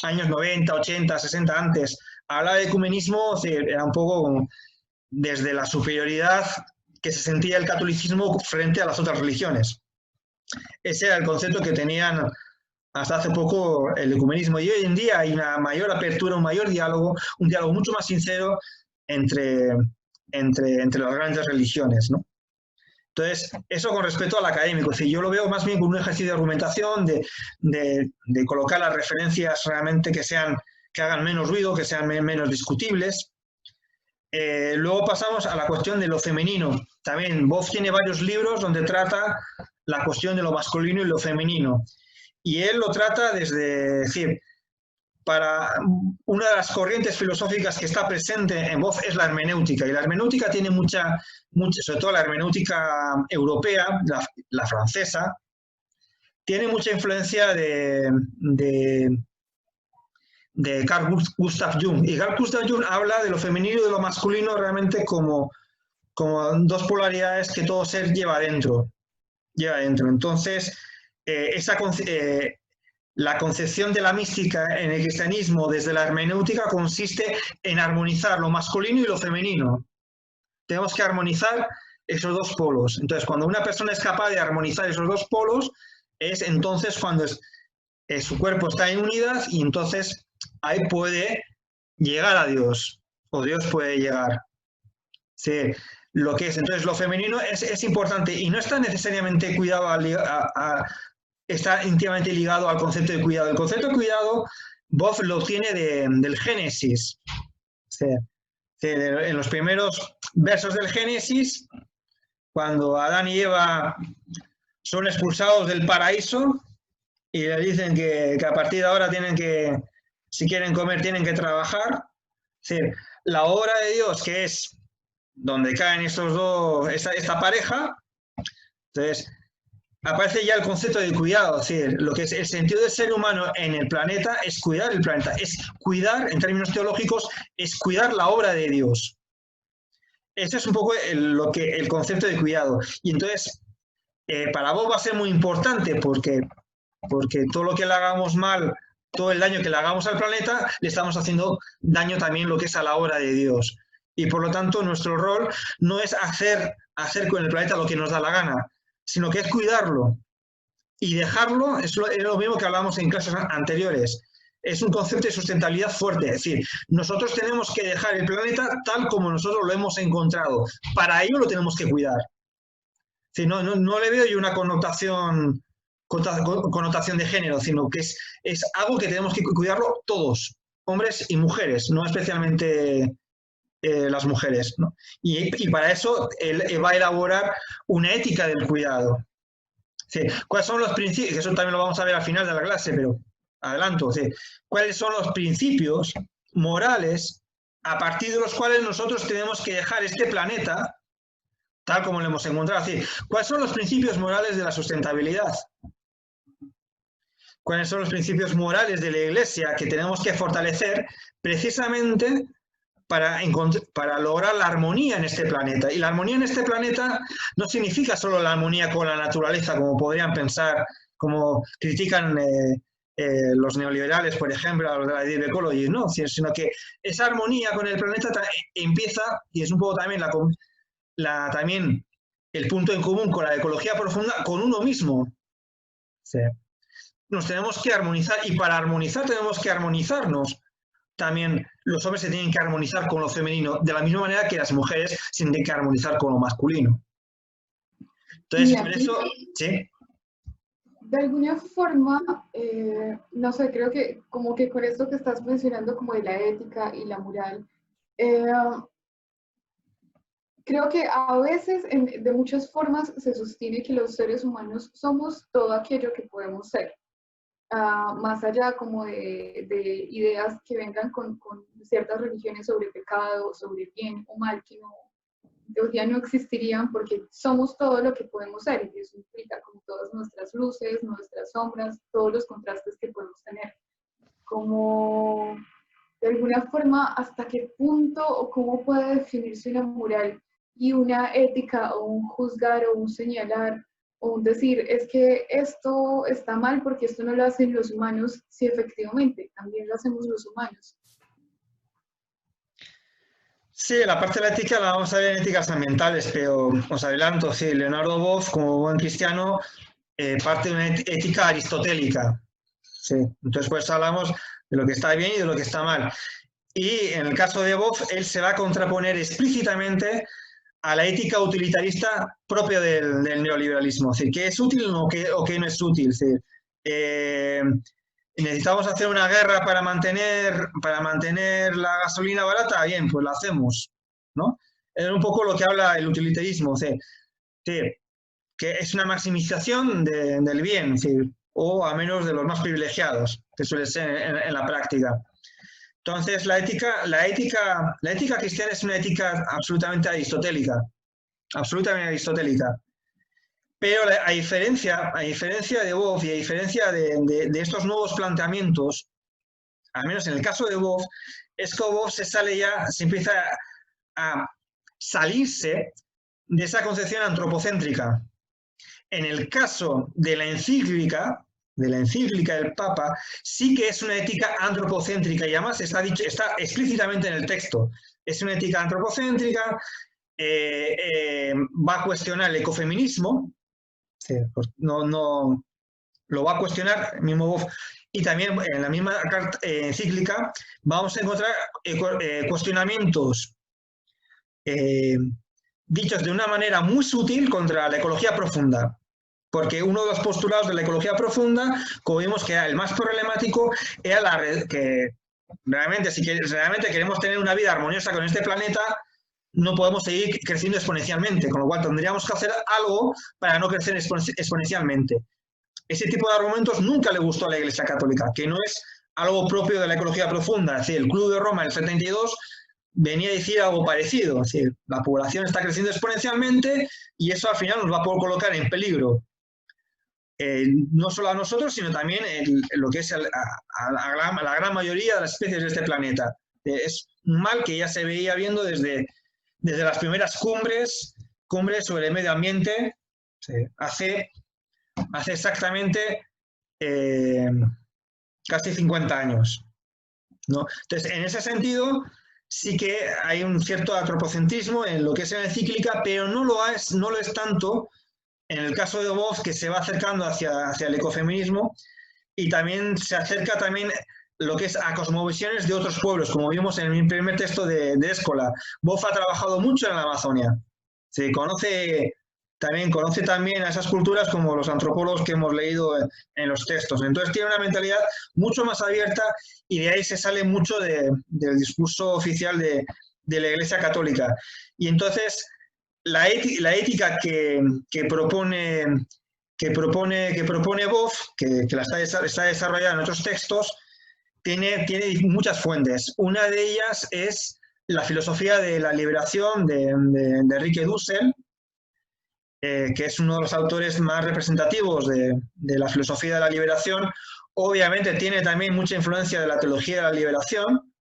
90, 80, 60 antes hablaba de ecumenismo, era un poco desde la superioridad que se sentía el catolicismo frente a las otras religiones. Ese era el concepto que tenían hasta hace poco el ecumenismo. Y hoy en día hay una mayor apertura, un mayor diálogo, un diálogo mucho más sincero entre las grandes religiones, ¿no? Entonces, eso con respecto al académico. Es decir, yo lo veo más bien como un ejercicio de argumentación, de colocar las referencias realmente que hagan menos ruido, que sean menos discutibles. Luego pasamos a la cuestión de lo femenino. También Boff tiene varios libros donde trata la cuestión de lo masculino y lo femenino. Y él lo trata desde, es decir, para una de las corrientes filosóficas que está presente en Boff es la hermenéutica. Y la hermenéutica tiene mucha, sobre todo la hermenéutica europea, la francesa, tiene mucha influencia de Carl Gustav Jung. Y Carl Gustav Jung habla de lo femenino y de lo masculino realmente como dos polaridades que todo ser lleva dentro. Entonces, la concepción de la mística en el cristianismo desde la hermenéutica consiste en armonizar lo masculino y lo femenino. Tenemos que armonizar esos dos polos. Entonces, cuando una persona es capaz de armonizar esos dos polos, es entonces cuando su cuerpo está en unidad y entonces ahí puede llegar a Dios, o Dios puede llegar. Sí, lo que es. Entonces, lo femenino es importante y no está necesariamente está íntimamente ligado al concepto de cuidado. El concepto de cuidado, Boff lo tiene del Génesis. Sí, en los primeros versos del Génesis, cuando Adán y Eva son expulsados del paraíso y le dicen que a partir de ahora si quieren comer, tienen que trabajar. Sí, la obra de Dios, que es donde caen esta pareja, entonces aparece ya el concepto de cuidado, es decir, lo que es el sentido del ser humano en el planeta es cuidar el planeta, es cuidar, en términos teológicos, es cuidar la obra de Dios. Ese es un poco el concepto de cuidado. Y entonces, para vos va a ser muy importante porque todo lo que le hagamos mal, todo el daño que le hagamos al planeta, le estamos haciendo daño también lo que es a la obra de Dios. Y por lo tanto, nuestro rol no es hacer con el planeta lo que nos da la gana, sino que es cuidarlo y dejarlo. Es lo mismo que hablamos en clases anteriores. Es un concepto de sustentabilidad fuerte. Es decir, nosotros tenemos que dejar el planeta tal como nosotros lo hemos encontrado. Para ello lo tenemos que cuidar. Es decir, no le veo yo una connotación de género, sino que es algo que tenemos que cuidarlo todos, hombres y mujeres, no especialmente las mujeres, ¿no? Y para eso él va a elaborar una ética del cuidado. Sí. ¿Cuáles son los principios? Eso también lo vamos a ver al final de la clase, pero adelanto. Sí. ¿Cuáles son los principios morales a partir de los cuales nosotros tenemos que dejar este planeta tal como lo hemos encontrado? Así, ¿cuáles son los principios morales de la sustentabilidad? ¿Cuáles son los principios morales de la Iglesia que tenemos que fortalecer precisamente para lograr la armonía en este planeta? Y la armonía en este planeta no significa solo la armonía con la naturaleza, como podrían pensar, como critican los neoliberales, por ejemplo, a los de la Deep Ecology, no, sino que esa armonía con el planeta empieza, y es un poco también también el punto en común con la ecología profunda, con uno mismo. Sí. Nos tenemos que armonizar, y para armonizar tenemos que armonizarnos. También los hombres se tienen que armonizar con lo femenino, de la misma manera que las mujeres se tienen que armonizar con lo masculino. Entonces, por eso, sí. De alguna forma, no sé, creo que como que con esto que estás mencionando como de la ética y la moral, creo que a veces de muchas formas se sostiene que los seres humanos somos todo aquello que podemos ser. Más allá como de ideas que vengan con ciertas religiones sobre pecado, sobre bien o mal, que hoy día no existirían porque somos todo lo que podemos ser, y eso implica como todas nuestras luces, nuestras sombras, todos los contrastes que podemos tener. Como de alguna forma, ¿hasta qué punto o cómo puede definirse una moral y una ética o un juzgar o un señalar o un decir, es que esto está mal porque esto no lo hacen los humanos, si efectivamente también lo hacemos los humanos? Sí, la parte de la ética la vamos a ver en éticas ambientales, pero os adelanto, sí, Leonardo Boff, como buen cristiano, parte de una ética aristotélica. Sí, entonces pues hablamos de lo que está bien y de lo que está mal. Y en el caso de Boff, él se va a contraponer explícitamente a la ética utilitarista propia del neoliberalismo. Es decir, ¿qué es útil o qué no es útil? Es decir, ¿necesitamos hacer una guerra para mantener la gasolina barata? Bien, pues la hacemos, ¿no? Es un poco lo que habla el utilitarismo, que es una maximización del bien, o a menos de los más privilegiados, que suele ser en la práctica. Entonces, la ética cristiana es una ética absolutamente aristotélica, Pero a diferencia de Boff y a diferencia de estos nuevos planteamientos, al menos en el caso de Boff, es que Boff se empieza a salirse de esa concepción antropocéntrica. En el caso de la encíclica del Papa, sí que es una ética antropocéntrica, y además está explícitamente en el texto. Es una ética antropocéntrica, va a cuestionar el ecofeminismo, no lo va a cuestionar el mismo Boff, y también en la misma encíclica vamos a encontrar cuestionamientos dichos de una manera muy sutil contra la ecología profunda. Porque uno de los postulados de la ecología profunda, como vimos que era el más problemático, era que realmente, si realmente queremos tener una vida armoniosa con este planeta, no podemos seguir creciendo exponencialmente, con lo cual tendríamos que hacer algo para no crecer exponencialmente. Ese tipo de argumentos nunca le gustó a la Iglesia Católica, que no es algo propio de la ecología profunda. Es decir, el Club de Roma del 72 venía a decir algo parecido. Es decir, la población está creciendo exponencialmente y eso al final nos va a poder colocar en peligro. No solo a nosotros, sino también lo que es a la gran mayoría de las especies de este planeta. Es un mal que ya se veía viendo desde las primeras cumbres sobre el medio ambiente, hace exactamente casi 50 años, ¿no? Entonces, en ese sentido, sí que hay un cierto antropocentrismo en lo que es la encíclica, pero no lo es tanto en el caso de Boff, que se va acercando hacia el ecofeminismo, y también se acerca lo que es a cosmovisiones de otros pueblos, como vimos en el primer texto de Escola. Boff ha trabajado mucho en la Amazonia. Se conoce también a esas culturas como los antropólogos que hemos leído en los textos. Entonces tiene una mentalidad mucho más abierta, y de ahí se sale mucho del discurso oficial de de la Iglesia Católica. Y entonces la ética que propone Boff, que la está desarrollada en otros textos, tiene muchas fuentes. Una de ellas es la filosofía de la liberación de Enrique Dussel, que es uno de los autores más representativos de la filosofía de la liberación. Obviamente tiene también mucha influencia de la teología de la liberación,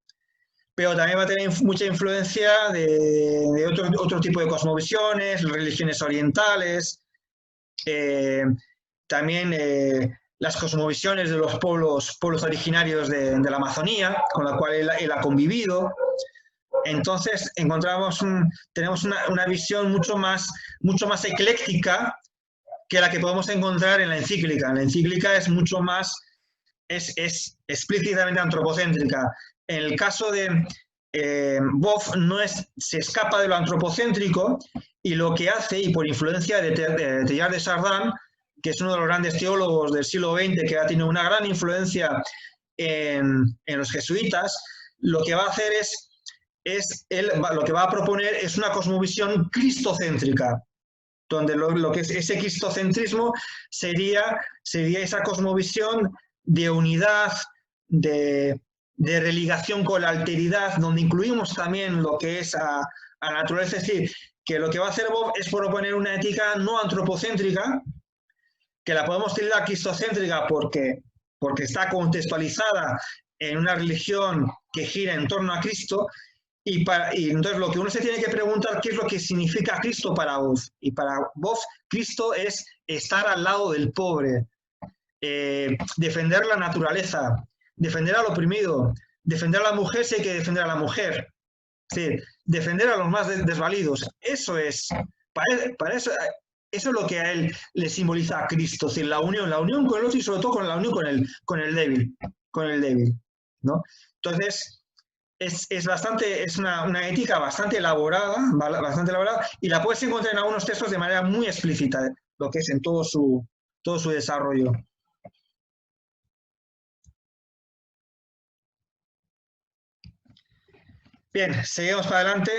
pero también va a tener mucha influencia de otro tipo de cosmovisiones, religiones orientales, también las cosmovisiones de los pueblos originarios de la Amazonía, con la cual él ha convivido. Entonces tenemos una visión mucho más ecléctica que la que podemos encontrar en la encíclica. En la encíclica es mucho más, es explícitamente antropocéntrica. En el caso de Boff se escapa de lo antropocéntrico, y lo que hace, y por influencia de Teilhard de Chardin, que es uno de los grandes teólogos del siglo XX, que ha tenido una gran influencia en los jesuitas, lo que va a hacer lo que va a proponer es una cosmovisión cristocéntrica, donde lo que es ese cristocentrismo sería esa cosmovisión de unidad, de religación con la alteridad, donde incluimos también lo que es a la naturaleza. Es decir, que lo que va a hacer Boff es proponer una ética no antropocéntrica, que la podemos tildar cristocéntrica porque está contextualizada en una religión que gira en torno a Cristo, y entonces lo que uno se tiene que preguntar, ¿qué es lo que significa Cristo para Boff? Y para Boff, Cristo es estar al lado del pobre, defender la naturaleza, defender al oprimido, defender a la mujer si hay que defender a la mujer, es decir, defender a los más desvalidos. Eso es, para eso es lo que a él le simboliza a Cristo, es decir, la unión con el otro, y sobre todo con la unión con el débil, ¿no? Entonces, es una ética bastante elaborada, y la puedes encontrar en algunos textos de manera muy explícita, lo que es en todo su desarrollo. Bien, seguimos para adelante.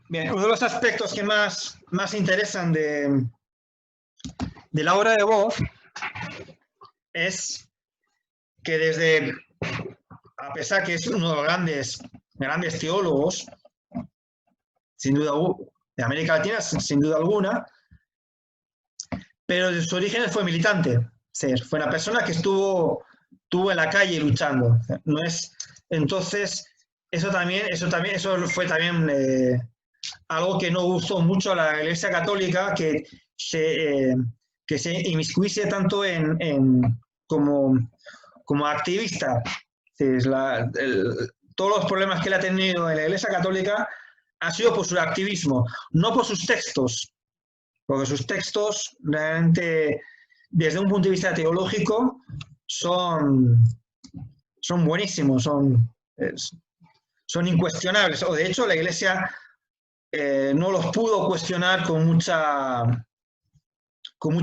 Bien, uno de los aspectos que más interesan de la obra de Boff es que a pesar que es uno de los grandes teólogos, sin duda, de América Latina, sin duda alguna, pero de sus orígenes fue militante. Fue una persona que estuvo en la calle luchando. Entonces, eso fue también algo que no gustó mucho a la Iglesia Católica, que se inmiscuye tanto como activista. Todos los problemas que él ha tenido en la Iglesia Católica ha sido por su activismo, no por sus textos, porque sus textos realmente, desde un punto de vista teológico, son buenísimos, son incuestionables. O de hecho, la Iglesia no los pudo cuestionar con mucha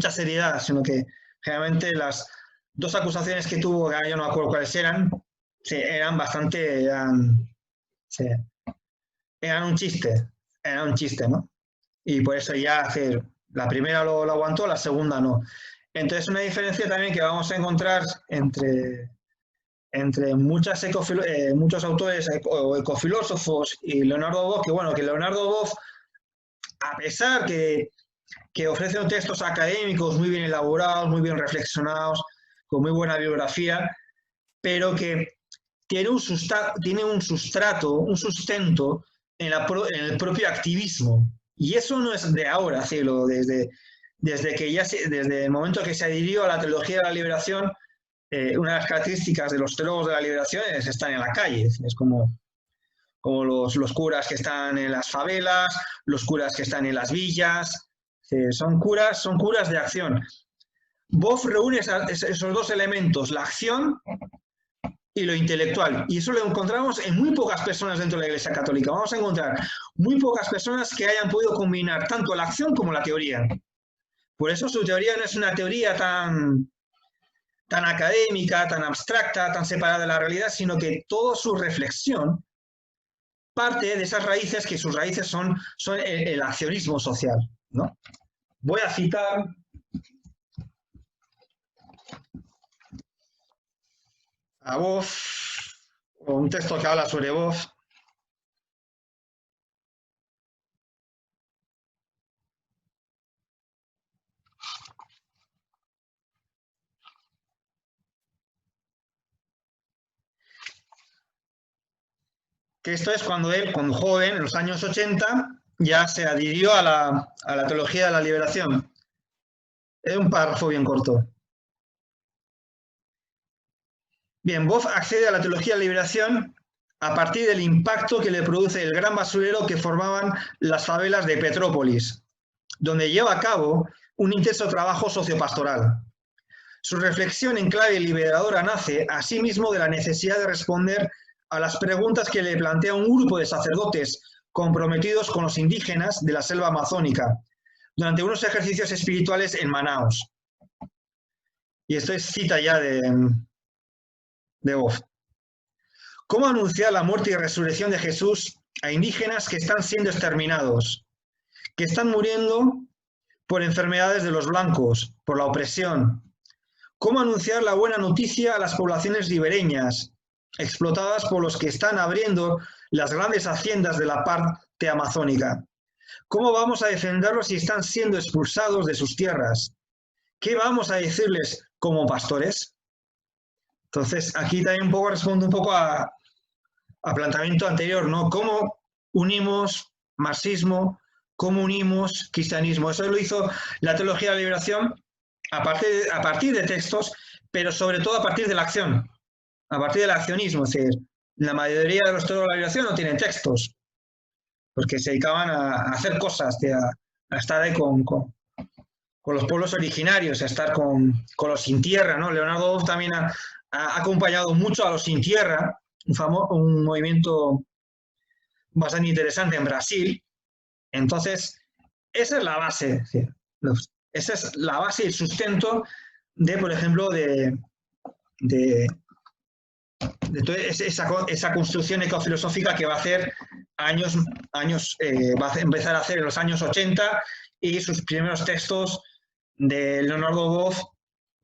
seriedad, sino que generalmente las dos acusaciones que tuvo, que yo no me acuerdo cuáles eran, eran un chiste, ¿no? Y por eso ya la primera lo aguantó, la segunda no. Entonces, una diferencia también que vamos a encontrar entre muchos autores o ecofilósofos y Leonardo Boff, que Leonardo Boff, a pesar que ofrece textos académicos muy bien elaborados, muy bien reflexionados, con muy buena bibliografía, pero que tiene un sustento en el propio activismo. Y eso no es de ahora, desde el momento que se adhirió a la teología de la liberación, una de las características de los teólogos de la liberación es estar en la calle. Es como los curas que están en las favelas, los curas que están en las villas. Son curas de acción. Boff reúne esos dos elementos, la acción y lo intelectual. Y eso lo encontramos en muy pocas personas dentro de la Iglesia Católica. Vamos a encontrar muy pocas personas que hayan podido combinar tanto la acción como la teoría. Por eso su teoría no es una teoría tan tan académica, tan abstracta, tan separada de la realidad, sino que toda su reflexión parte de esas raíces, que sus raíces son el accionismo social, ¿no? Voy a citar a Boff, o un texto que habla sobre Boff. Que esto es cuando él, cuando joven, en los años 80, ya se adhirió a la teología de la liberación. Es un párrafo bien corto. Bien, Boff accede a la teología de la liberación a partir del impacto que le produce el gran basurero que formaban las favelas de Petrópolis, donde lleva a cabo un intenso trabajo sociopastoral. Su reflexión en clave liberadora nace, asimismo, de la necesidad de responder a las preguntas que le plantea un grupo de sacerdotes comprometidos con los indígenas de la selva amazónica durante unos ejercicios espirituales en Manaos. Y esto es cita ya de Boff. ¿Cómo anunciar la muerte y resurrección de Jesús a indígenas que están siendo exterminados, que están muriendo por enfermedades de los blancos, por la opresión? ¿Cómo anunciar la buena noticia a las poblaciones ribereñas, explotadas por los que están abriendo las grandes haciendas de la parte amazónica? ¿Cómo vamos a defenderlos si están siendo expulsados de sus tierras? ¿Qué vamos a decirles como pastores? Entonces, aquí también un poco respondo un poco a planteamiento anterior, ¿no? ¿Cómo unimos marxismo? ¿Cómo unimos cristianismo? Eso lo hizo la teología de la liberación a partir de textos, pero sobre todo a partir de la acción, a partir del accionismo. Es decir, la mayoría de los teólogos de la liberación no tienen textos, porque se dedicaban a hacer cosas, a estar ahí con los pueblos originarios, a estar con los sin tierra, ¿no? Leonardo Boff también ha acompañado mucho a los sin tierra, un movimiento bastante interesante en Brasil. Entonces, esa es la base, ¿sí? Esa es la base y el sustento de, por ejemplo, de toda esa construcción ecofilosófica que va a hacer va a empezar a hacer en los años 80, y sus primeros textos de Leonardo Boff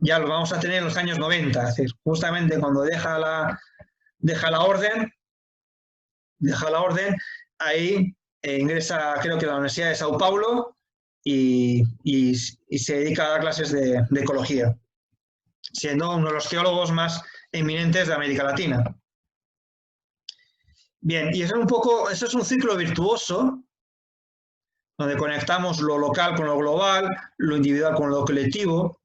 ya los vamos a tener en los años 90, es decir, justamente cuando deja la orden, ahí ingresa, creo que a la Universidad de Sao Paulo, y se dedica a dar clases de ecología, siendo uno de los teólogos más eminentes de América Latina. Bien, y eso es un ciclo virtuoso, donde conectamos lo local con lo global, lo individual con lo colectivo,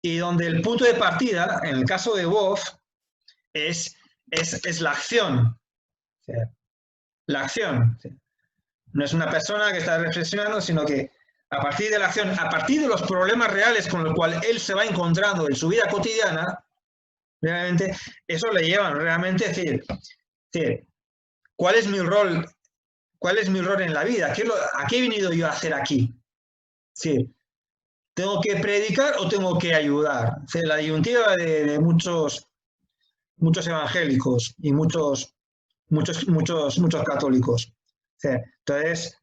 y donde el punto de partida, en el caso de Boff, es la acción. La acción. No es una persona que está reflexionando, sino que a partir de la acción, a partir de los problemas reales con los cuales él se va encontrando en su vida cotidiana, realmente eso le lleva realmente a decir, ¿cuál es mi rol? ¿Cuál es mi rol en la vida? ¿A qué he venido yo a hacer aquí? Sí. ¿Tengo que predicar o tengo que ayudar? La disyuntiva de muchos evangélicos y muchos católicos. Entonces,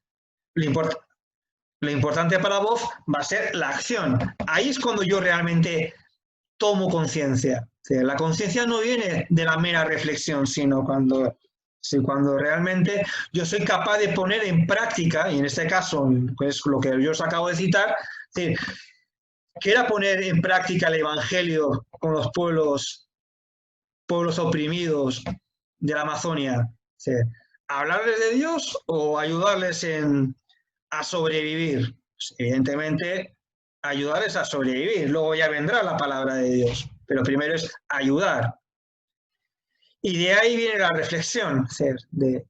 lo importante para Boff va a ser la acción. Ahí es cuando yo realmente tomo conciencia. La conciencia no viene de la mera reflexión, sino cuando realmente yo soy capaz de poner en práctica, y en este caso es lo que yo os acabo de citar, que era poner en práctica el Evangelio con los pueblos oprimidos de la Amazonia. ¿Hablarles de Dios o ayudarles a sobrevivir? Pues, evidentemente, ayudarles a sobrevivir. Luego ya vendrá la palabra de Dios, pero primero es ayudar. Y de ahí viene la reflexión, de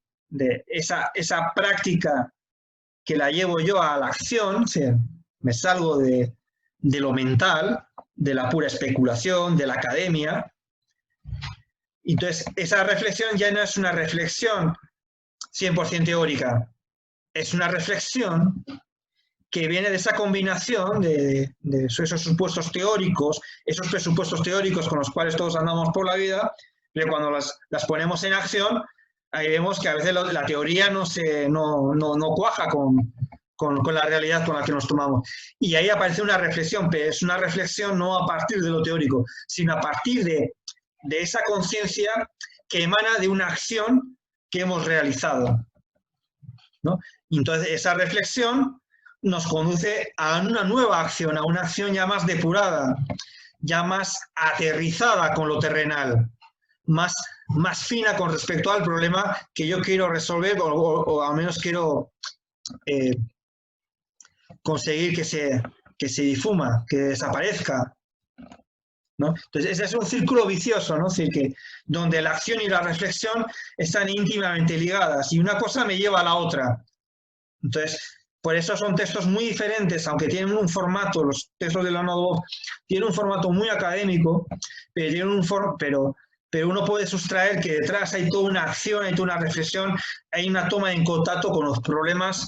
esa práctica que la llevo yo a la acción. Me salgo de lo mental, de la pura especulación, de la academia. Entonces, esa reflexión ya no es una reflexión 100% teórica, es una reflexión que viene de esa combinación de esos supuestos teóricos, esos presupuestos teóricos con los cuales todos andamos por la vida, pero cuando las ponemos en acción, ahí vemos que a veces la teoría no cuaja con la realidad con la que nos tomamos. Y ahí aparece una reflexión, pero es una reflexión no a partir de lo teórico, sino a partir de esa conciencia que emana de una acción que hemos realizado, ¿no? Y entonces esa reflexión nos conduce a una nueva acción, a una acción ya más depurada, ya más aterrizada con lo terrenal, más fina con respecto al problema que yo quiero resolver o al menos quiero conseguir que se difuma, que desaparezca, ¿no? Entonces ese es un círculo vicioso, ¿no? Es decir, que donde la acción y la reflexión están íntimamente ligadas y una cosa me lleva a la otra. Entonces, por eso son textos muy diferentes, aunque tienen un formato, los textos de Leonardo Boff tienen un formato muy académico, pero uno puede sustraer que detrás hay toda una acción, hay toda una reflexión, hay una toma en contacto con los problemas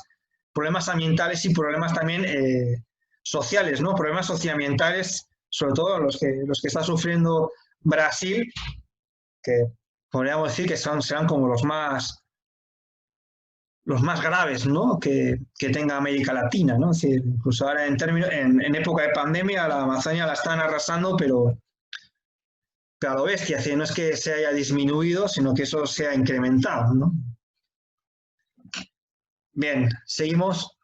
ambientales y problemas también sociales, ¿no? Problemas socioambientales, sobre todo los que está sufriendo Brasil, que podríamos decir que serán como los más graves, ¿no? que tenga América Latina, ¿no? Es decir, incluso ahora en época de pandemia la Amazonia la están arrasando, pero a lo bestia, es decir, no es que se haya disminuido, sino que eso se ha incrementado, ¿no? Bien, seguimos.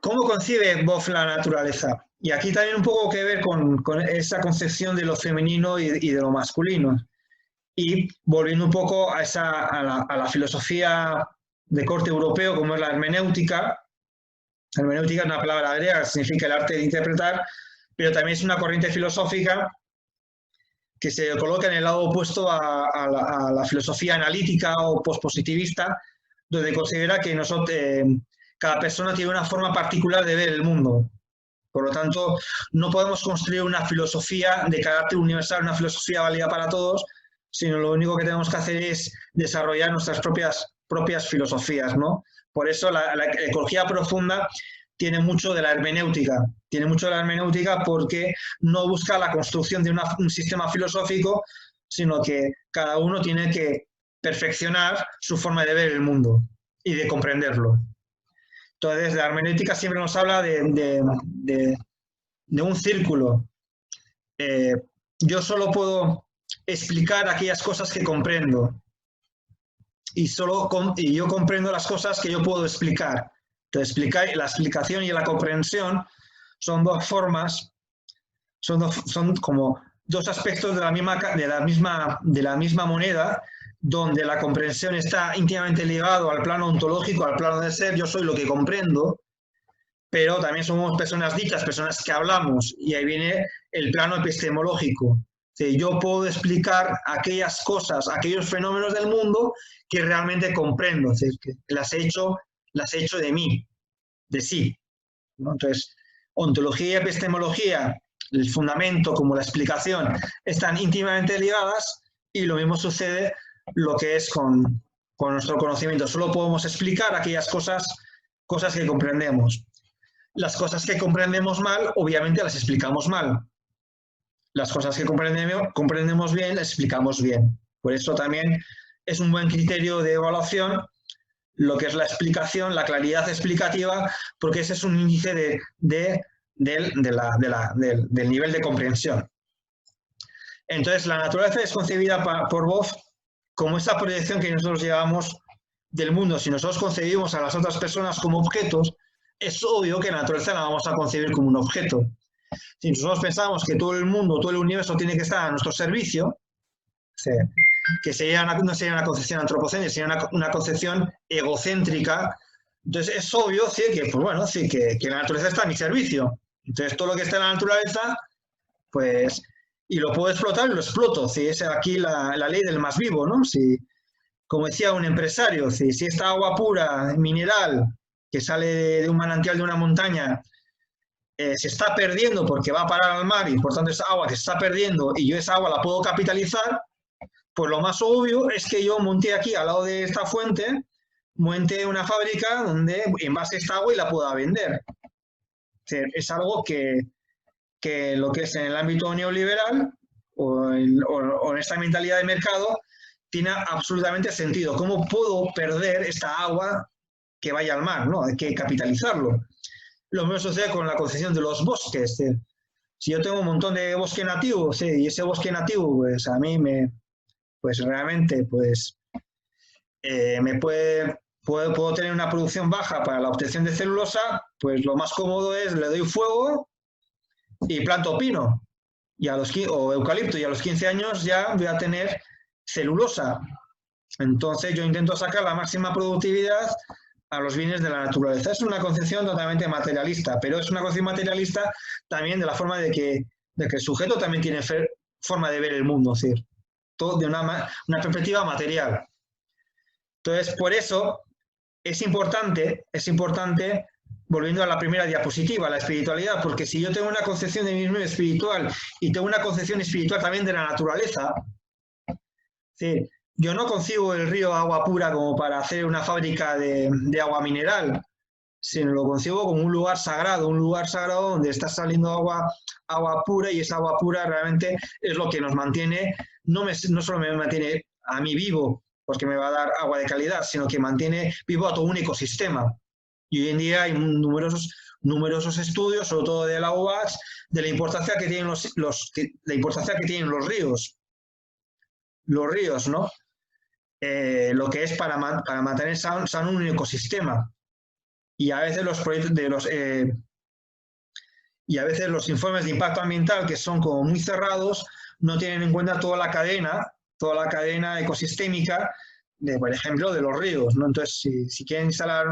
¿Cómo concibe Boff la naturaleza? Y aquí también un poco que ver con esa concepción de lo femenino y de lo masculino. Y volviendo un poco a la filosofía de corte europeo, como es la hermenéutica. La hermenéutica es una palabra griega que significa el arte de interpretar, pero también es una corriente filosófica que se coloca en el lado opuesto a la filosofía analítica o pospositivista, donde considera que cada persona tiene una forma particular de ver el mundo. Por lo tanto, no podemos construir una filosofía de carácter universal, una filosofía válida para todos, sino lo único que tenemos que hacer es desarrollar nuestras propias filosofías, ¿no? Por eso la ecología profunda tiene mucho de la hermenéutica. Tiene mucho de la hermenéutica porque no busca la construcción de un sistema filosófico, sino que cada uno tiene que perfeccionar su forma de ver el mundo y de comprenderlo. Entonces, la hermenéutica siempre nos habla de un círculo. Yo solo puedo explicar aquellas cosas que comprendo. Y yo comprendo las cosas que yo puedo explicar. Entonces, la explicación y la comprensión son dos formas, son como dos aspectos de la misma moneda, donde la comprensión está íntimamente ligado al plano ontológico, al plano del ser. Yo soy lo que comprendo, pero también somos personas dichas, personas que hablamos, y ahí viene el plano epistemológico. Yo puedo explicar aquellas cosas, aquellos fenómenos del mundo que realmente comprendo, es decir, que las he hecho de mí, de sí, ¿no? Entonces, ontología y epistemología, el fundamento como la explicación, están íntimamente ligadas, y lo mismo sucede lo que es con nuestro conocimiento. Solo podemos explicar aquellas cosas que comprendemos. Las cosas que comprendemos mal, obviamente las explicamos mal. Las cosas que comprendemos bien, las explicamos bien. Por eso también es un buen criterio de evaluación lo que es la explicación, la claridad explicativa, porque ese es un índice del nivel de comprensión. Entonces, la naturaleza es concebida por Boff como esa proyección que nosotros llevamos del mundo. Si nosotros concebimos a las otras personas como objetos, es obvio que la naturaleza la vamos a concebir como un objeto. Si nosotros pensamos que todo el mundo, todo el universo tiene que estar a nuestro servicio, que no sería una concepción antropocéntrica, sería una concepción egocéntrica, entonces es obvio que la naturaleza está a mi servicio. Entonces todo lo que está en la naturaleza, pues, y lo puedo explotar, lo exploto. Es aquí la ley del más vivo, ¿no? Como decía un empresario, si esta agua pura, mineral, que sale de un manantial de una montaña, se está perdiendo porque va a parar al mar, y por tanto esa agua que se está perdiendo y yo esa agua la puedo capitalizar, pues lo más obvio es que yo monté aquí al lado de esta fuente monte una fábrica donde envase esta agua y la pueda vender. Es algo que lo que es en el ámbito neoliberal o en esta mentalidad de mercado tiene absolutamente sentido. ¿Cómo puedo perder esta agua que vaya al mar, ¿no? Hay que capitalizarlo. Lo mismo sucede con la concesión de los bosques. Si yo tengo un montón de bosque nativo, sí, y ese bosque nativo, pues a mí pues realmente, pues puedo tener una producción baja para la obtención de celulosa, pues lo más cómodo es le doy fuego y planto pino o eucalipto, y a los 15 años ya voy a tener celulosa. Entonces yo intento sacar la máxima productividad a los bienes de la naturaleza. Es una concepción totalmente materialista, pero es una concepción materialista también de la forma de que el sujeto también tiene forma de ver el mundo, es decir, todo de una perspectiva material. Entonces, por eso es importante, volviendo a la primera diapositiva, la espiritualidad, porque si yo tengo una concepción de mí mismo espiritual y tengo una concepción espiritual también de la naturaleza, ¿sí? Yo no concibo el río agua pura como para hacer una fábrica de agua mineral, sino lo concibo como un lugar sagrado donde está saliendo agua pura, y esa agua pura realmente es lo que nos mantiene, no solo me mantiene a mí vivo, porque me va a dar agua de calidad, sino que mantiene vivo a todo un ecosistema. Y hoy en día hay numerosos estudios, sobre todo de la UAS, de la importancia que tienen los ríos. Los ríos, ¿no? Lo que es para mantener sano un ecosistema. Y a veces los informes de impacto ambiental, que son como muy cerrados, no tienen en cuenta toda la cadena ecosistémica, por ejemplo, de los ríos, ¿no? Entonces, si quieren instalar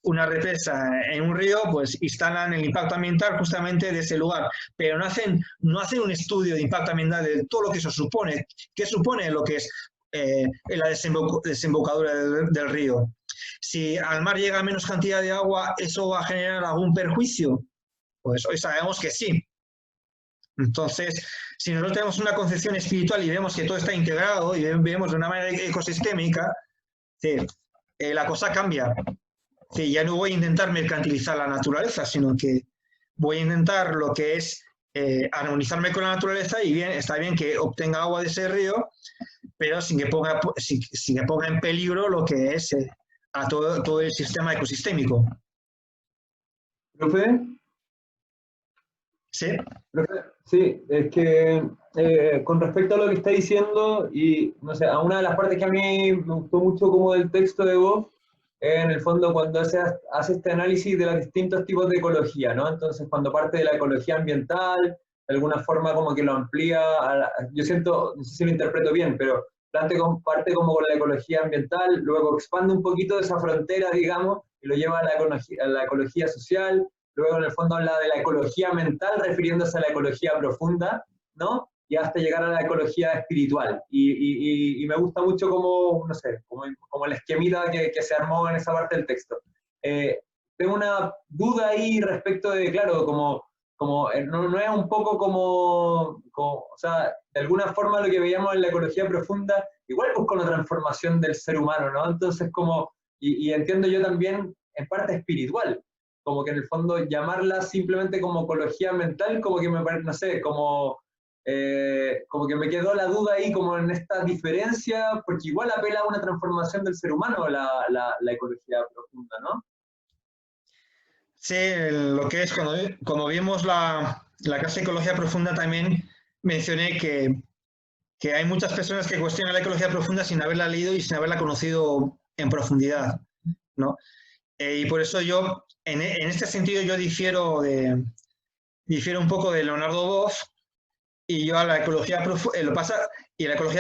una represa en un río, pues instalan el impacto ambiental justamente de ese lugar, pero no hacen un estudio de impacto ambiental de todo lo que eso supone. ¿Qué supone lo que es la desembocadura del río? Si al mar llega menos cantidad de agua, ¿eso va a generar algún perjuicio? Pues hoy sabemos que sí. Entonces, si nosotros tenemos una concepción espiritual y vemos que todo está integrado y vemos de una manera ecosistémica, ¿sí? La cosa cambia. ¿Sí? Ya no voy a intentar mercantilizar la naturaleza, sino que voy a intentar lo que es armonizarme con la naturaleza, y está bien que obtenga agua de ese río, pero sin que ponga en peligro lo que es a todo el sistema ecosistémico. ¿Profe? ¿Sí? Sí, es que con respecto a lo que está diciendo, y no sé, a una de las partes que a mí me gustó mucho como del texto de vos, en el fondo cuando hace este análisis de los distintos tipos de ecología, ¿no? Entonces cuando parte de la ecología ambiental, de alguna forma como que lo amplía, yo siento, no sé si lo interpreto bien, pero parte como con la ecología ambiental, luego expande un poquito esa frontera, digamos, y lo lleva a la ecología social. Luego, en el fondo, habla de la ecología mental, refiriéndose a la ecología profunda, ¿no? Y hasta llegar a la ecología espiritual. Y me gusta mucho como, no sé, como el esquemita que se armó en esa parte del texto. Tengo una duda ahí respecto de, claro, no es un poco o sea, de alguna forma lo que veíamos en la ecología profunda, igual busca una transformación del ser humano, ¿no? Entonces, y entiendo yo también, en parte espiritual, como que en el fondo llamarla simplemente como ecología mental, como que me parece, no sé, como que me quedó la duda ahí como en esta diferencia, porque igual apela a una transformación del ser humano la ecología profunda, ¿no? Sí, lo que es, cuando vimos la clase de ecología profunda, también mencioné que hay muchas personas que cuestionan la ecología profunda sin haberla leído y sin haberla conocido en profundidad, ¿no? Y por eso yo, en este sentido, yo difiero un poco de Leonardo Boff, y yo a la ecología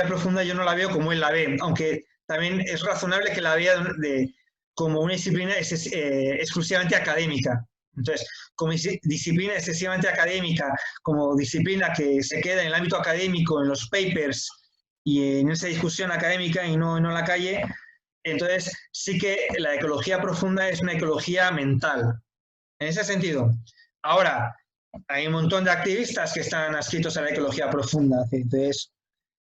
profunda yo no la veo como él la ve, aunque también es razonable que la vea como una disciplina exclusivamente académica. Entonces, como disciplina excesivamente académica, como disciplina que se queda en el ámbito académico, en los papers y en esa discusión académica y no en la calle, entonces sí que la ecología profunda es una ecología mental, en ese sentido. Ahora, hay un montón de activistas que están adscritos a la ecología profunda, entonces,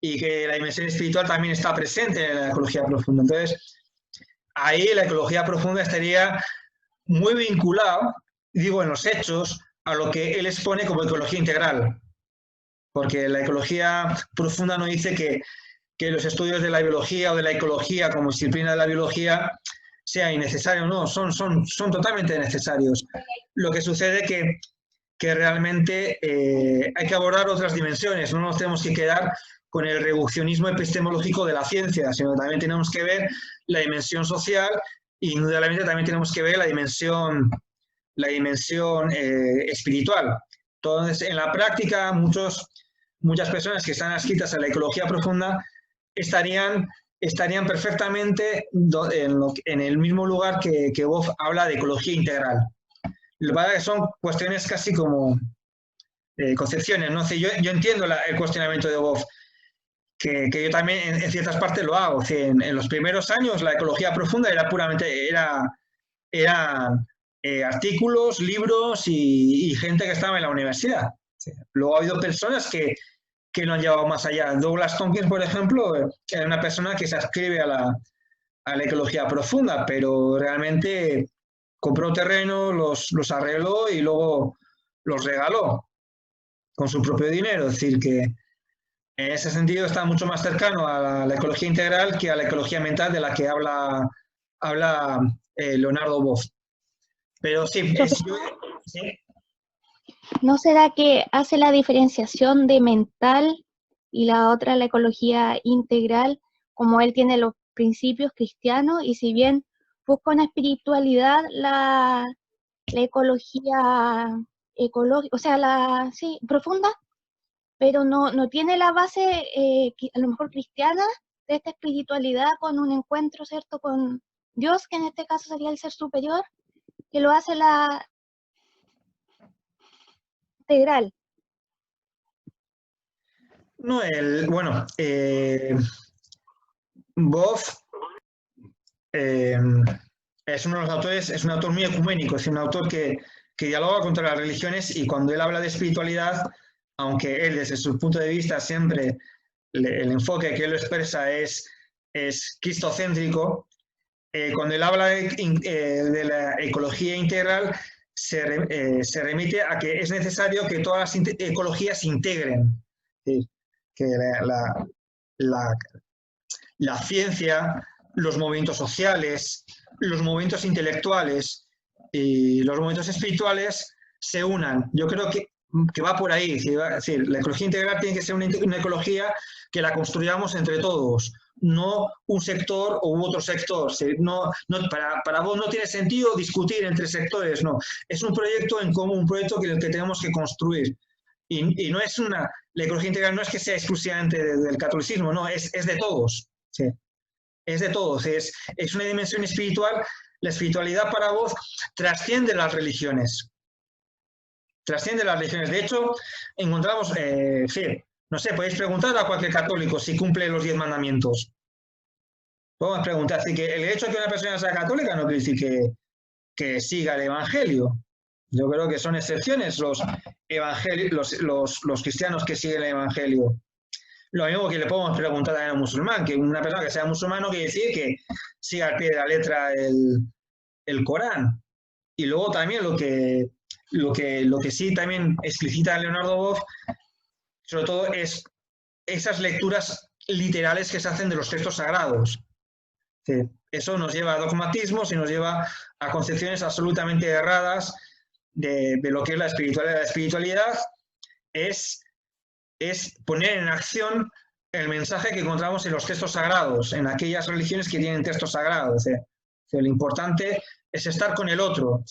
y que la dimensión espiritual también está presente en la ecología profunda. Entonces, ahí la ecología profunda estaría muy vinculada, digo, en los hechos, a lo que él expone como ecología integral. Porque la ecología profunda no dice que los estudios de la biología o de la ecología como disciplina de la biología sea innecesario, no, son totalmente necesarios. Lo que sucede que realmente hay que abordar otras dimensiones, no nos tenemos que quedar con el reduccionismo epistemológico de la ciencia, sino también tenemos que ver la dimensión social y indudablemente también tenemos que ver la dimensión espiritual. Entonces, en la práctica, muchas personas que están adscritas a la ecología profunda estarían perfectamente en el mismo lugar que Boff habla de ecología integral. Lo que pasa es que son cuestiones casi como concepciones, ¿no? Yo entiendo el cuestionamiento de Boff, que yo también en ciertas partes lo hago. En los primeros años la ecología profunda era puramente artículos, libros y gente que estaba en la universidad. Luego ha habido personas que lo han llevado más allá. Douglas Tompkins, por ejemplo, era una persona que se adscribe a la ecología profunda, pero realmente compró terreno, los arregló y luego los regaló con su propio dinero. Es decir, que en ese sentido está mucho más cercano a la ecología integral que a la ecología mental de la que habla Leonardo Boff. Pero sí, ¿sí? ¿No será que hace la diferenciación de mental y la otra, la ecología integral, como él tiene los principios cristianos, y si bien busca una espiritualidad, la ecología ecológica, o sea, sí, profunda, pero no tiene la base, a lo mejor cristiana, de esta espiritualidad con un encuentro, ¿cierto?, con Dios, que en este caso sería el ser superior, que lo hace la integral. No, bueno, Boff es uno de los autores, es un autor muy ecuménico, es un autor que dialoga contra las religiones, y cuando él habla de espiritualidad, aunque él desde su punto de vista siempre el enfoque que él lo expresa es cristocéntrico, cuando él habla de la ecología integral se remite a que es necesario que todas las ecologías se integren, que la ciencia, los movimientos sociales, los movimientos intelectuales y los movimientos espirituales se unan. Yo creo que va por ahí. Es decir, la ecología integral tiene que ser una ecología que la construyamos entre todos, no un sector u otro sector. Para vos no tiene sentido discutir entre sectores, no. Es un proyecto en común, un proyecto que tenemos que construir. Y no es la ecología integral no es que sea exclusivamente del catolicismo, no, es de todos. Sí. Es de todos, es una dimensión espiritual. La espiritualidad para vos trasciende las religiones. Trasciende las religiones. De hecho, encontramos, no sé, podéis preguntar a cualquier católico si cumple los 10 mandamientos. Podemos preguntar, así que el hecho de que una persona sea católica no quiere decir que siga el Evangelio. Yo creo que son excepciones los cristianos que siguen el Evangelio. Lo mismo que le podemos preguntar a un musulmán, que una persona que sea musulmán no quiere decir que siga al pie de la letra el Corán. Y luego también lo que sí también explicita Leonardo Boff, sobre todo, es esas lecturas literales que se hacen de los textos sagrados. Sí, eso nos lleva a dogmatismos y nos lleva a concepciones absolutamente erradas de lo que es la espiritualidad. La espiritualidad es poner en acción el mensaje que encontramos en los textos sagrados, en aquellas religiones que tienen textos sagrados. Lo importante es estar con el otro,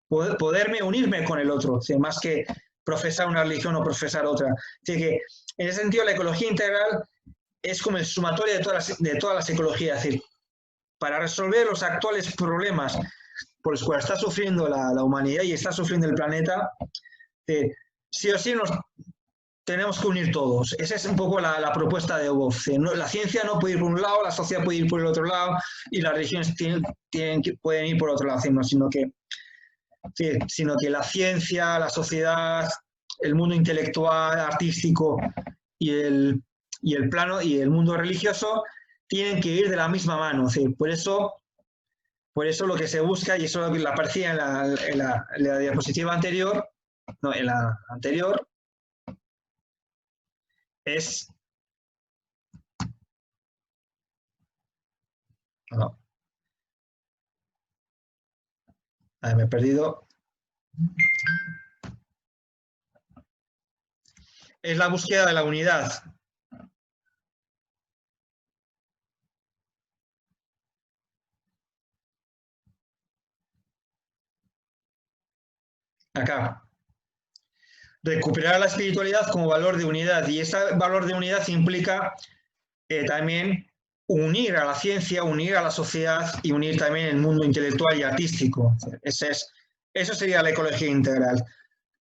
poderme unirme con el otro, más que profesar una religión o profesar otra. Así que, en ese sentido, la ecología integral es como el sumatorio de todas las ecologías. Es decir, para resolver los actuales problemas por los cuales está sufriendo la humanidad y está sufriendo el planeta, sí o sí nos tenemos que unir todos. Esa es un poco la propuesta de Boff. La ciencia no puede ir por un lado, la sociedad puede ir por el otro lado y las religiones pueden ir por otro lado, sino que la ciencia, la sociedad, el mundo intelectual, artístico y el plano y el mundo religioso tienen que ir de la misma mano. Por eso Por eso lo que se busca, y eso es lo que aparecía en la diapositiva anterior, no, en la anterior, es... No. A ver, me he perdido. Es la búsqueda de la unidad. Acá. Recuperar la espiritualidad como valor de unidad. Y ese valor de unidad implica también unir a la ciencia, unir a la sociedad y unir también el mundo intelectual y artístico. Eso sería la ecología integral.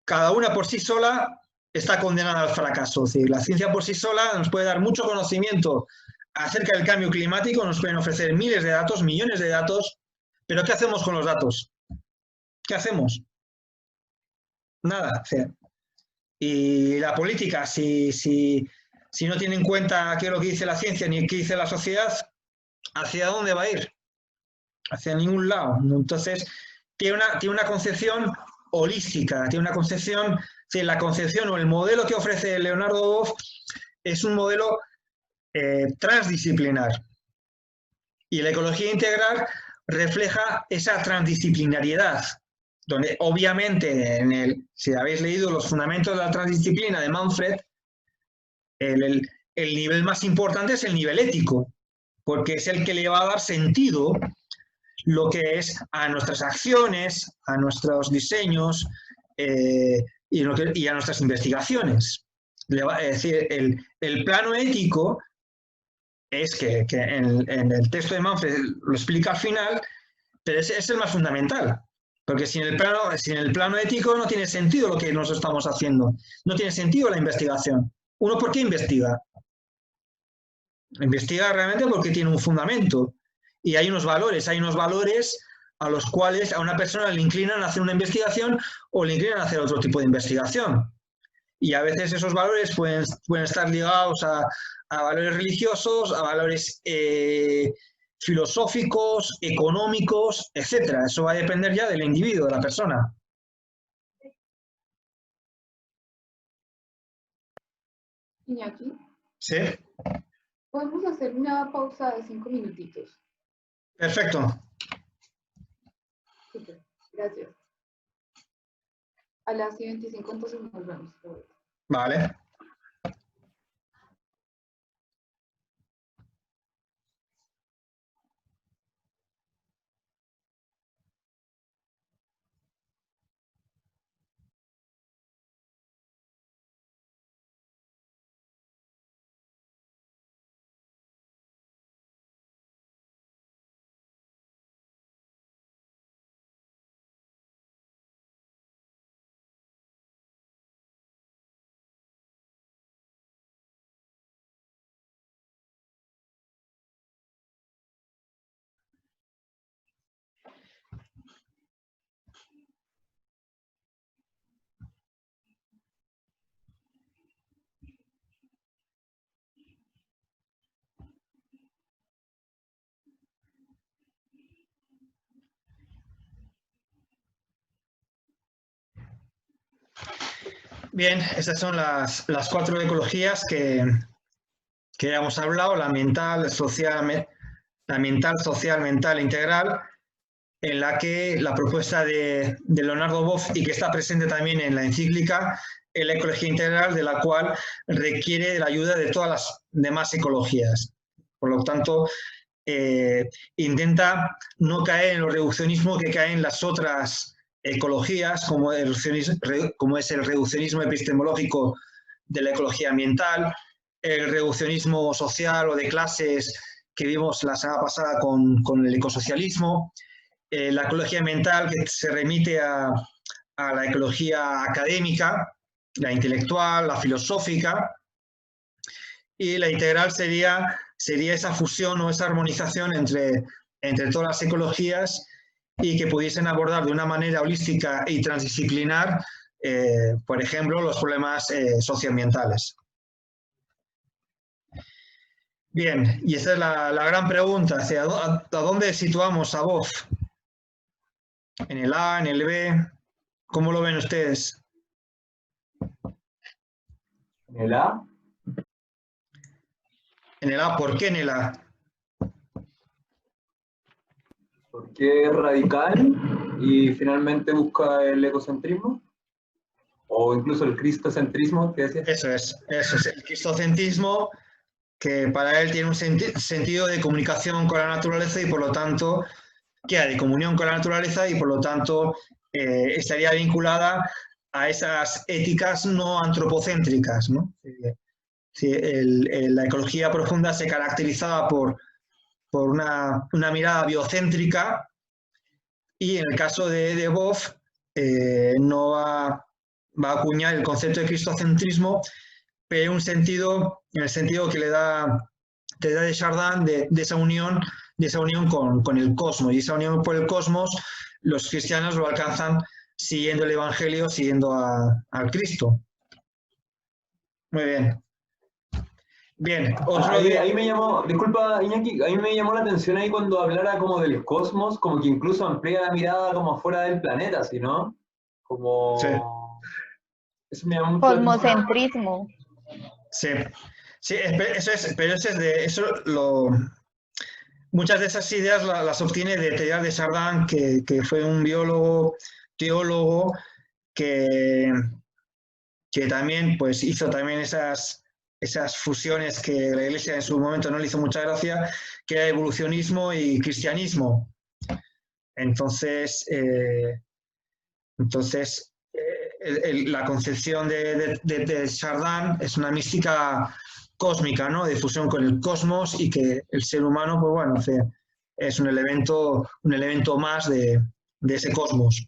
Cada una por sí sola está condenada al fracaso. Es decir, la ciencia por sí sola nos puede dar mucho conocimiento acerca del cambio climático, nos pueden ofrecer miles de datos, millones de datos, pero ¿qué hacemos con los datos? ¿Qué hacemos? Nada. O sea, y la política, si no tiene en cuenta qué es lo que dice la ciencia ni qué dice la sociedad, ¿hacia dónde va a ir? Hacia ningún lado. Entonces, tiene una concepción holística, tiene una concepción, la concepción o el modelo que ofrece Leonardo Boff es un modelo transdisciplinar. Y la ecología integral refleja esa transdisciplinariedad, donde obviamente, si habéis leído los fundamentos de la transdisciplina de Manfred, el nivel más importante es el nivel ético, porque es el que le va a dar sentido lo que es a nuestras acciones, a nuestros diseños y a nuestras investigaciones. Es decir, el plano ético es que en el texto de Manfred lo explica al final, pero es el más fundamental. Porque sin el plano ético no tiene sentido lo que nosotros estamos haciendo. No tiene sentido la investigación. ¿Uno por qué investiga? Investiga realmente porque tiene un fundamento. Y hay unos valores a los cuales a una persona le inclinan a hacer una investigación o le inclinan a hacer otro tipo de investigación. Y a veces esos valores pueden estar ligados a valores religiosos, a valores filosóficos, económicos, etc. Eso va a depender ya del individuo, de la persona. Iñaki, ¿Sí? podemos hacer una pausa de 5 minutitos. Perfecto. Súper, gracias. A las 25 entonces nos vemos. Vale. Bien, estas son las 4 ecologías que hemos hablado, la ambiental, social, mental e integral, en la que la propuesta de Leonardo Boff y que está presente también en la encíclica es la ecología integral, de la cual requiere de la ayuda de todas las demás ecologías. Por lo tanto, intenta no caer en el reduccionismo que caen las otras ecologías, como es el reduccionismo epistemológico de la ecología ambiental, el reduccionismo social o de clases que vimos la semana pasada con el ecosocialismo, la ecología ambiental que se remite a la ecología académica, la intelectual, la filosófica, y la integral sería esa fusión o esa armonización entre todas las ecologías y que pudiesen abordar de una manera holística y transdisciplinar, por ejemplo, los problemas socioambientales. Bien, y esta es la gran pregunta, ¿a dónde situamos a Boff? en el A, en el B. ¿Cómo lo ven ustedes? ¿En el A? En el A, ¿por qué en el A? Porque es radical y finalmente busca el ecocentrismo. O incluso el cristocentrismo, que decías. Eso es. El cristocentrismo, que para él tiene un sentido de comunicación con la naturaleza y por lo tanto, que hay de comunión con la naturaleza y por lo tanto estaría vinculada a esas éticas no antropocéntricas, ¿no? Sí, la ecología profunda se caracterizaba por una mirada biocéntrica y en el caso de Boff no va a acuñar el concepto de cristocentrismo, pero en el sentido que le da Desjardins de esa unión con el cosmos. Y esa unión por el cosmos, los cristianos lo alcanzan siguiendo el Evangelio, siguiendo al Cristo. Muy bien. Bien, ahí me llamó, disculpa Iñaki, ahí me llamó la atención ahí cuando hablara como del cosmos, como que incluso amplía la mirada como fuera del planeta, ¿sí, no? Como... Sí. Eso me llamó mucho la atención. Cosmocentrismo. Sí, muchas de esas ideas las obtiene de Teilhard de Chardin, que fue un biólogo, teólogo, que también pues, hizo también esas fusiones que la Iglesia en su momento no le hizo mucha gracia, que era evolucionismo y cristianismo. Entonces, la concepción de Chardin es una mística cósmica, ¿no? De fusión con el cosmos y que el ser humano, pues bueno, es un elemento más de ese cosmos.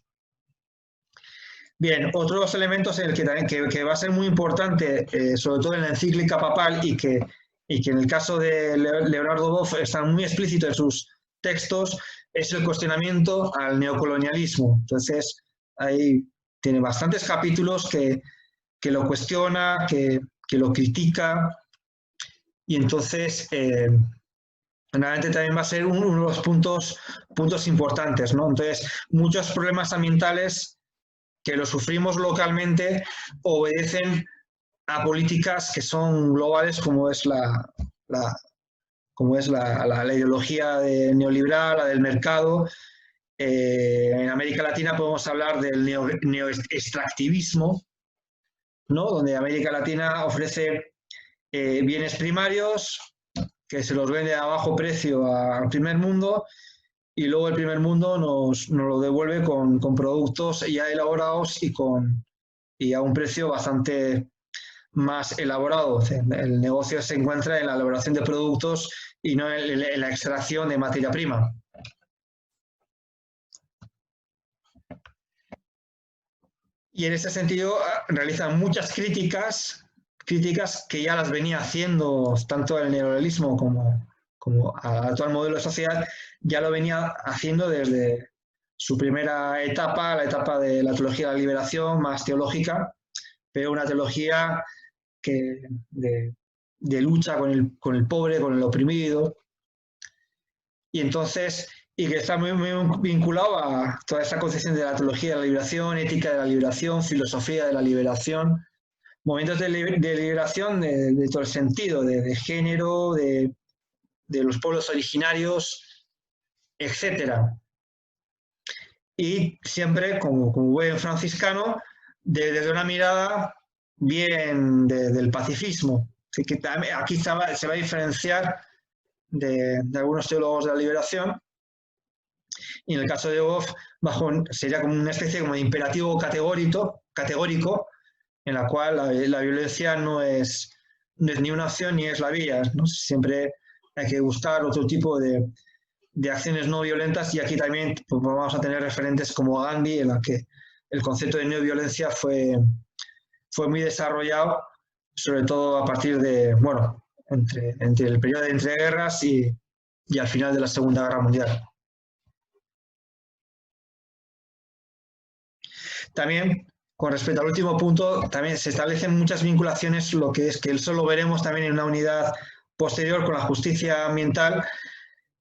Bien, otros elementos en el que va a ser muy importante, sobre todo en la encíclica papal y que en el caso de Leonardo Boff está muy explícito en sus textos, es el cuestionamiento al neocolonialismo. Entonces, ahí tiene bastantes capítulos que lo cuestiona, que lo critica, y entonces realmente también va a ser uno de los puntos importantes, ¿no? Entonces, muchos problemas ambientales que los sufrimos localmente obedecen a políticas que son globales, como es la ideología neoliberal, la del mercado. En América Latina podemos hablar del neoextractivismo, ¿no? Donde América Latina ofrece bienes primarios que se los vende a bajo precio al primer mundo y luego el primer mundo nos lo devuelve con productos ya elaborados y a un precio bastante más elaborado. El negocio se encuentra en la elaboración de productos y no en la extracción de materia prima. Y en ese sentido realizan muchas críticas que ya las venía haciendo tanto el neoliberalismo como al actual modelo de sociedad, ya lo venía haciendo desde su primera etapa, la etapa de la teología de la liberación, más teológica, pero una teología de lucha con el pobre, con el oprimido, y entonces, y que está muy vinculado a toda esa concepción de la teología de la liberación, ética de la liberación, filosofía de la liberación, movimientos de liberación de todo el sentido, de género, de los pueblos originarios, etc. Y siempre, como buen franciscano, desde una mirada bien del pacifismo. Así que aquí se va a diferenciar de algunos teólogos de la liberación. Y en el caso de Boff, sería como una especie como de imperativo categórico en la cual la violencia no es ni una opción ni es la vía, ¿no? Siempre hay que buscar otro tipo de acciones no violentas, y aquí también pues, vamos a tener referentes como Gandhi, en la que el concepto de neoviolencia fue muy desarrollado, sobre todo a partir de, bueno, entre el periodo de entreguerras y al final de la Segunda Guerra Mundial. También, con respecto al último punto, también se establecen muchas vinculaciones, lo que es que eso lo veremos también en una unidad posterior con la justicia ambiental,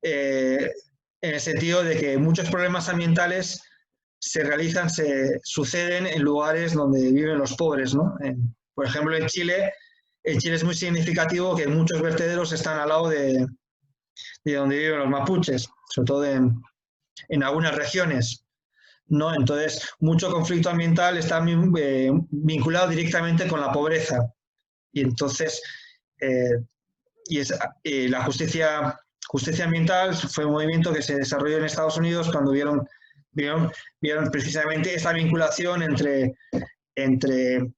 en el sentido de que muchos problemas ambientales suceden en lugares donde viven los pobres, ¿no? Por ejemplo, en Chile es muy significativo que muchos vertederos están al lado de donde viven los mapuches, sobre todo en algunas regiones, ¿no? Entonces, mucho conflicto ambiental está vinculado directamente con la pobreza. Y entonces, la justicia ambiental fue un movimiento que se desarrolló en Estados Unidos cuando vieron precisamente esta vinculación entre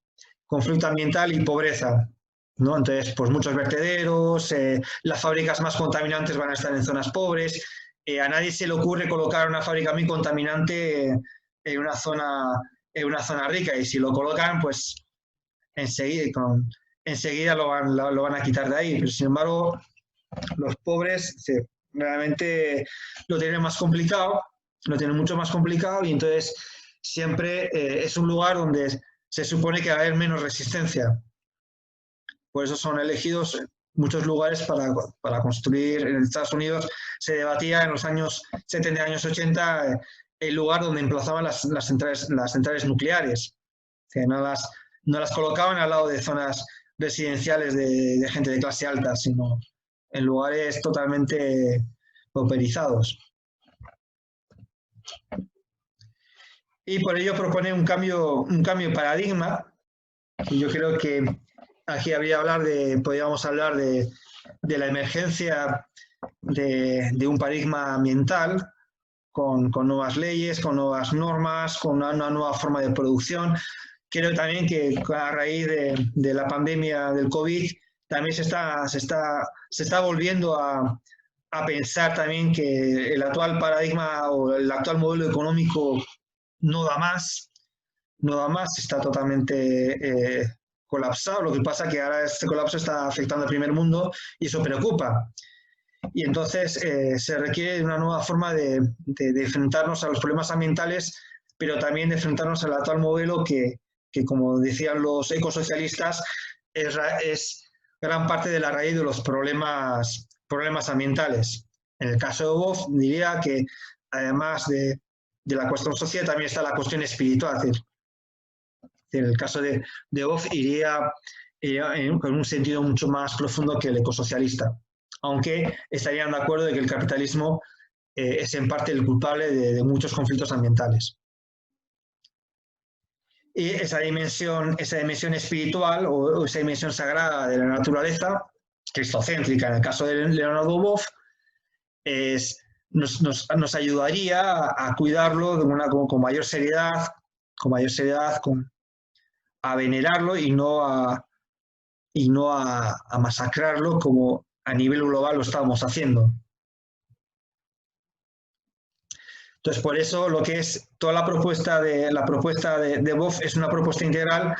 conflicto ambiental y pobreza, ¿no? Entonces, pues muchos vertederos, las fábricas más contaminantes van a estar en zonas pobres. A nadie se le ocurre colocar una fábrica muy contaminante en una zona rica, y si lo colocan, pues enseguida lo van a quitar de ahí. Pero sin embargo, los pobres realmente lo tienen más complicado, lo tienen mucho más complicado, y entonces siempre es un lugar donde se supone que va a haber menos resistencia. Por eso son elegidos muchos lugares para construir. En Estados Unidos se debatía en los años 70 y años 80 el lugar donde emplazaban las centrales nucleares. O sea, no las colocaban al lado de zonas residenciales de gente de clase alta, sino en lugares totalmente pauperizados. Y por ello propone un cambio de paradigma, que yo creo que aquí podríamos hablar de la emergencia de un paradigma ambiental con nuevas leyes, con nuevas normas, con una nueva forma de producción. Creo también que a raíz de la pandemia del COVID también se está volviendo a pensar también que el actual paradigma o el actual modelo económico no da más, está totalmente colapsado. Lo que pasa es que ahora este colapso está afectando al primer mundo y eso preocupa. Y entonces se requiere una nueva forma de enfrentarnos a los problemas ambientales, pero también de enfrentarnos al actual modelo que como decían los ecosocialistas, es gran parte de la raíz de los problemas ambientales. En el caso de Wolf, diría que además de la cuestión social también está la cuestión espiritual. En el caso de Wolf iría en un sentido mucho más profundo que el ecosocialista, aunque estarían de acuerdo de que el capitalismo es en parte el culpable de muchos conflictos ambientales. Y esa dimensión espiritual o esa dimensión sagrada de la naturaleza, cristocéntrica en el caso de Leonardo Boff, nos ayudaría a cuidarlo con mayor seriedad, a venerarlo y no a masacrarlo como a nivel global lo estábamos haciendo. Entonces, por eso lo que es toda la propuesta de Boff es una propuesta integral,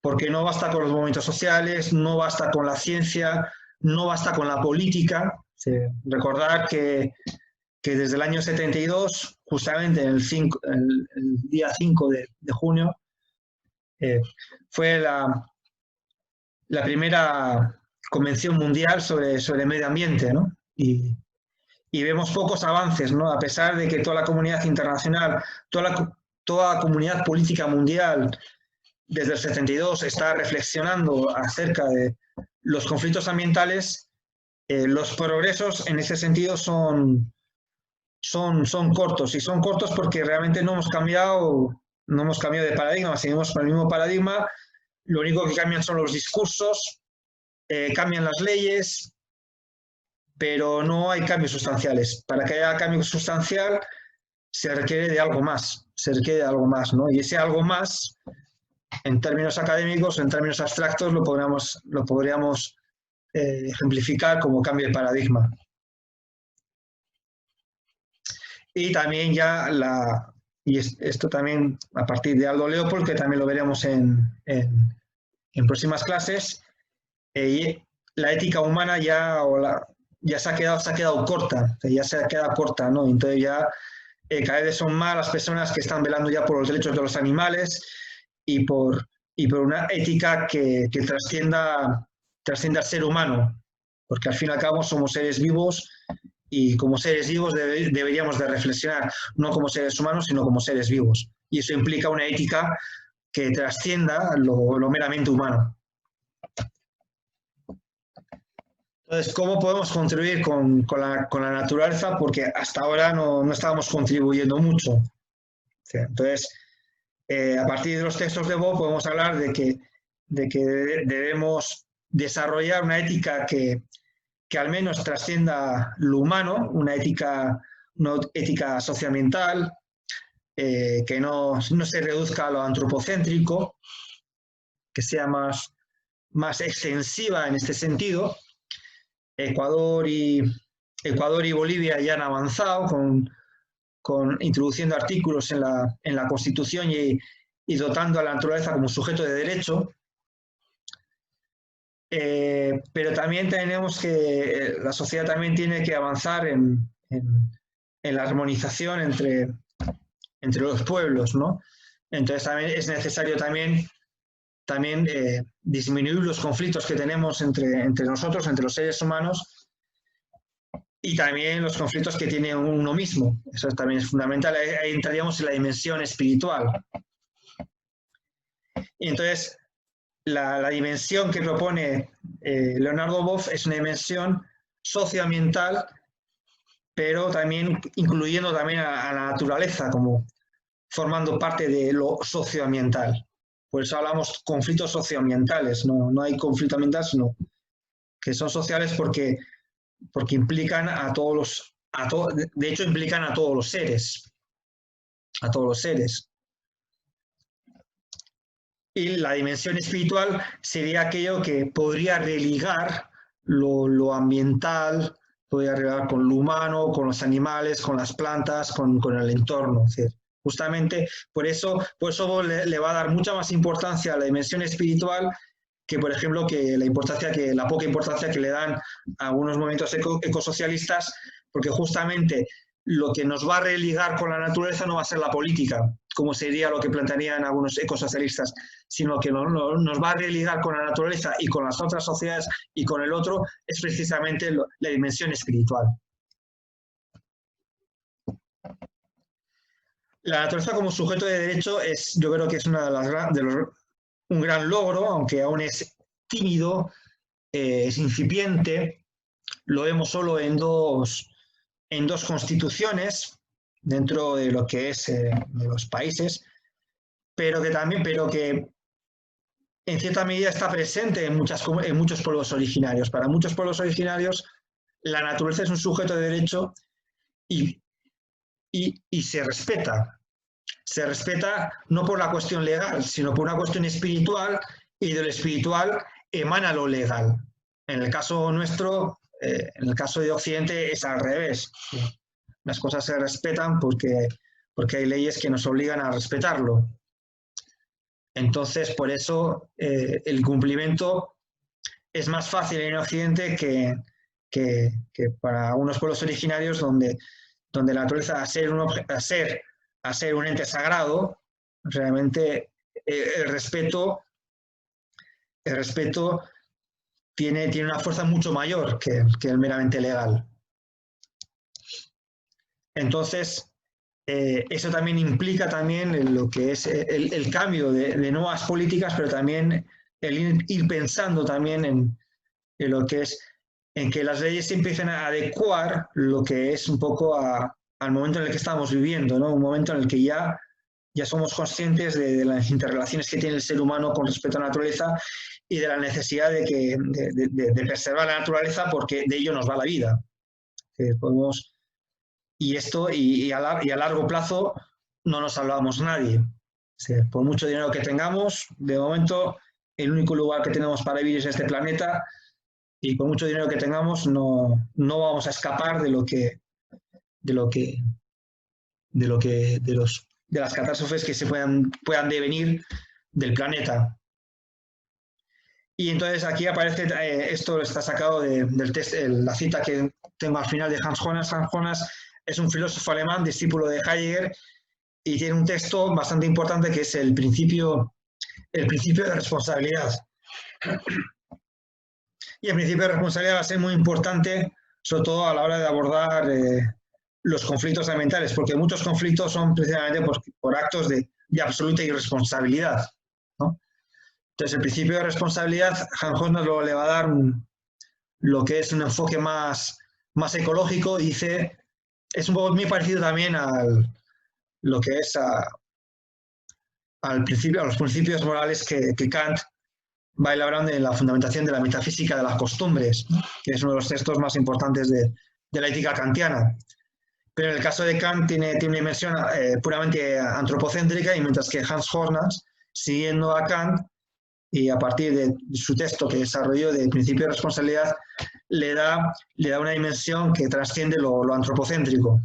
porque no basta con los movimientos sociales, no basta con la ciencia, no basta con la política. Sí. Recordar que desde el año 72, justamente el día 5 de junio, fue la primera convención mundial sobre medio ambiente, ¿no? Y vemos pocos avances, ¿no? A pesar de que toda la comunidad internacional, toda la comunidad política mundial desde el 72 está reflexionando acerca de los conflictos ambientales, los progresos en ese sentido son cortos, y son cortos porque realmente no hemos cambiado de paradigma, seguimos con el mismo paradigma. Lo único que cambian son los discursos, cambian las leyes, pero no hay cambios sustanciales. Para que haya cambio sustancial se requiere de algo más, ¿no? Y ese algo más, en términos académicos, en términos abstractos, lo podríamos ejemplificar como cambio de paradigma. Y también esto también a partir de Aldo Leopold, que también lo veremos en próximas clases, la ética humana ya se ha quedado corta, ¿no? Entonces ya cada vez son más las personas que están velando ya por los derechos de los animales y por una ética que trascienda al ser humano, porque al fin y al cabo somos seres vivos y como seres vivos deberíamos de reflexionar, no como seres humanos, sino como seres vivos. Y eso implica una ética que trascienda lo meramente humano. Entonces, ¿cómo podemos contribuir con la naturaleza? Porque hasta ahora no estábamos contribuyendo mucho. Entonces, a partir de los textos de Bob podemos hablar de que debemos desarrollar una ética que al menos trascienda lo humano, una ética socioambiental, que no se reduzca a lo antropocéntrico, que sea más extensiva en este sentido. Ecuador y Bolivia ya han avanzado introduciendo artículos en la Constitución y dotando a la naturaleza como sujeto de derecho. Pero también tenemos la sociedad también tiene que avanzar en la armonización entre los pueblos, ¿no? Entonces también es necesario también disminuir los conflictos que tenemos entre nosotros, entre los seres humanos, y también los conflictos que tiene uno mismo. Eso también es fundamental. Ahí entraríamos en la dimensión espiritual. Y entonces, la dimensión que propone Leonardo Boff es una dimensión socioambiental, pero también incluyendo también a la naturaleza como formando parte de lo socioambiental. Por eso hablamos conflictos socioambientales, no hay conflicto ambiental, sino que son sociales porque implican de hecho implican a todos los seres. Y la dimensión espiritual sería aquello que podría religar lo ambiental, podría religar con lo humano, con los animales, con las plantas, con el entorno. Es decir, justamente por eso le va a dar mucha más importancia a la dimensión espiritual que, por ejemplo, la poca importancia que le dan a algunos movimientos ecosocialistas, porque justamente lo que nos va a religar con la naturaleza no va a ser la política, como sería lo que plantearían algunos ecosocialistas, sino que nos va a religar con la naturaleza y con las otras sociedades y con el otro es precisamente la dimensión espiritual. La naturaleza como sujeto de derecho yo creo que es un gran logro, aunque aún es tímido, es incipiente. Lo vemos solo en dos constituciones dentro de lo que es de los países, pero que en cierta medida está presente en muchos pueblos originarios. Para muchos pueblos originarios la naturaleza es un sujeto de derecho y se respeta. Se respeta no por la cuestión legal, sino por una cuestión espiritual, y de lo espiritual emana lo legal. En el caso nuestro, en el caso de Occidente, es al revés. Las cosas se respetan porque hay leyes que nos obligan a respetarlo. Entonces, por eso, el cumplimiento es más fácil en Occidente que para unos pueblos originarios donde la naturaleza, a ser un ente sagrado, realmente el respeto tiene una fuerza mucho mayor que el meramente legal. Entonces, eso también implica también lo que es el cambio de nuevas políticas, pero también el ir pensando también en lo que es, en que las leyes se empiecen a adecuar lo que es un poco al momento en el que estamos viviendo, ¿no? Un momento en el que ya somos conscientes de las interrelaciones que tiene el ser humano con respecto a la naturaleza y de la necesidad de preservar la naturaleza porque de ello nos va la vida. Y a largo plazo no nos salvamos nadie. Por mucho dinero que tengamos, de momento el único lugar que tenemos para vivir es este planeta, y por mucho dinero que tengamos no vamos a escapar de las catástrofes que se puedan devenir del planeta. Y entonces aquí aparece, esto está sacado del texto, la cita que tengo al final de Hans Jonas. Hans Jonas es un filósofo alemán, discípulo de Heidegger, y tiene un texto bastante importante que es el principio de responsabilidad. Y el principio de responsabilidad va a ser muy importante sobre todo a la hora de abordar los conflictos ambientales, porque muchos conflictos son precisamente por actos de absoluta irresponsabilidad, ¿no? Entonces, el principio de responsabilidad, Hans Hornas le va a dar lo que es un enfoque más ecológico, y dice, es un poco muy parecido también lo que es a los principios morales que Kant va elaborando en la fundamentación de la metafísica de las costumbres, ¿no? Que es uno de los textos más importantes de la ética kantiana. Pero en el caso de Kant tiene una dimensión puramente antropocéntrica, y mientras que Hans Hornas, siguiendo a Kant, y a partir de su texto que desarrolló de principio de responsabilidad, le da una dimensión que trasciende lo antropocéntrico.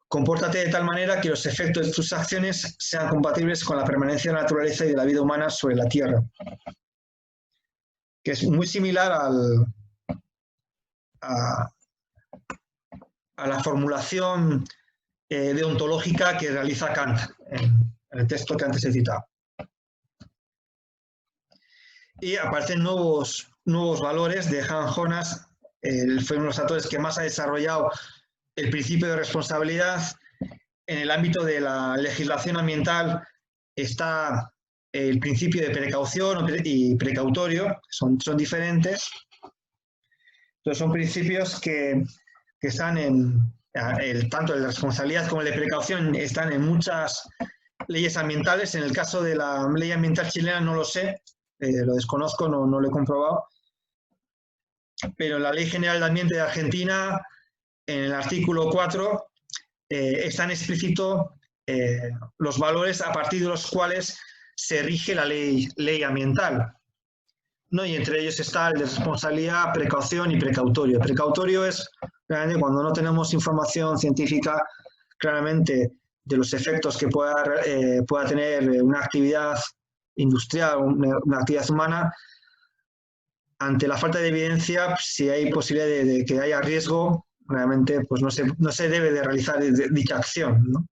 Compórtate de tal manera que los efectos de tus acciones sean compatibles con la permanencia de la naturaleza y de la vida humana sobre la Tierra. Que es muy similar a la formulación deontológica que realiza Kant en el texto que antes he citado. Y aparecen nuevos valores de Hans Hornas. Fue uno de los autores que más ha desarrollado el principio de responsabilidad. En el ámbito de la legislación ambiental está el principio de precaución y precautorio, son diferentes. Entonces son principios que están tanto el de responsabilidad como el de precaución están en muchas leyes ambientales. En el caso de la ley ambiental chilena no lo sé, lo desconozco, no lo he comprobado. Pero en la Ley General de Ambiente de Argentina, en el artículo 4, están explícitos los valores a partir de los cuales se rige la ley ambiental, ¿no? Y entre ellos está el de responsabilidad, precaución y precautorio. Precautorio es realmente cuando no tenemos información científica claramente de los efectos que pueda tener una actividad industrial, una actividad humana. Ante la falta de evidencia, si hay posibilidad de que haya riesgo, realmente pues no se debe de realizar dicha acción, ¿no?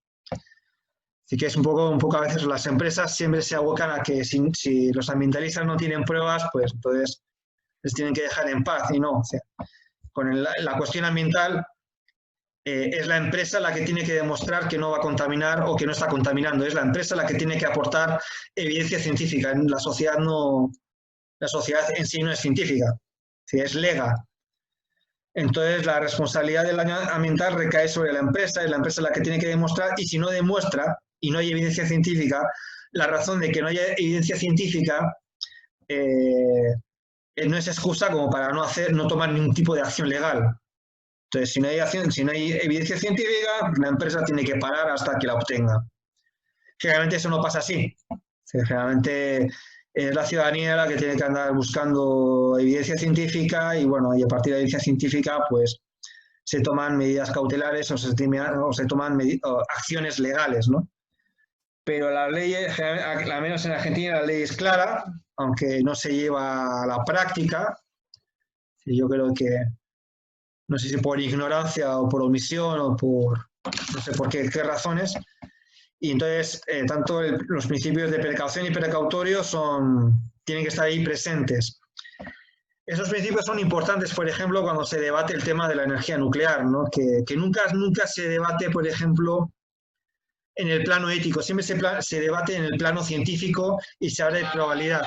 Así que es un poco a veces las empresas siempre se abocan a que si los ambientalistas no tienen pruebas, pues entonces les tienen que dejar en paz, y no. O sea, con la cuestión ambiental es la empresa la que tiene que demostrar que no va a contaminar o que no está contaminando. Es la empresa la que tiene que aportar evidencia científica. La sociedad en sí no es científica, es lega. Entonces la responsabilidad del daño ambiental recae sobre la empresa, es la empresa la que tiene que demostrar, y si no demuestra y no hay evidencia científica, la razón de que no haya evidencia científica no es excusa como para no tomar ningún tipo de acción legal. Entonces, si no hay evidencia científica, la empresa tiene que parar hasta que la obtenga. Generalmente eso no pasa así. Generalmente es la ciudadanía la que tiene que andar buscando evidencia científica, y bueno, y a partir de la evidencia científica, pues se toman medidas cautelares o se toman acciones legales, ¿no? Pero la ley, al menos en Argentina, la ley es clara, aunque no se lleva a la práctica. Yo creo que, no sé si por ignorancia o por omisión o no sé por qué razones. Y entonces, tanto los principios de precaución y precautorio tienen que estar ahí presentes. Esos principios son importantes, por ejemplo, cuando se debate el tema de la energía nuclear, ¿no? Que nunca se debate, por ejemplo, en el plano ético, siempre se debate en el plano científico y se habla de probabilidad.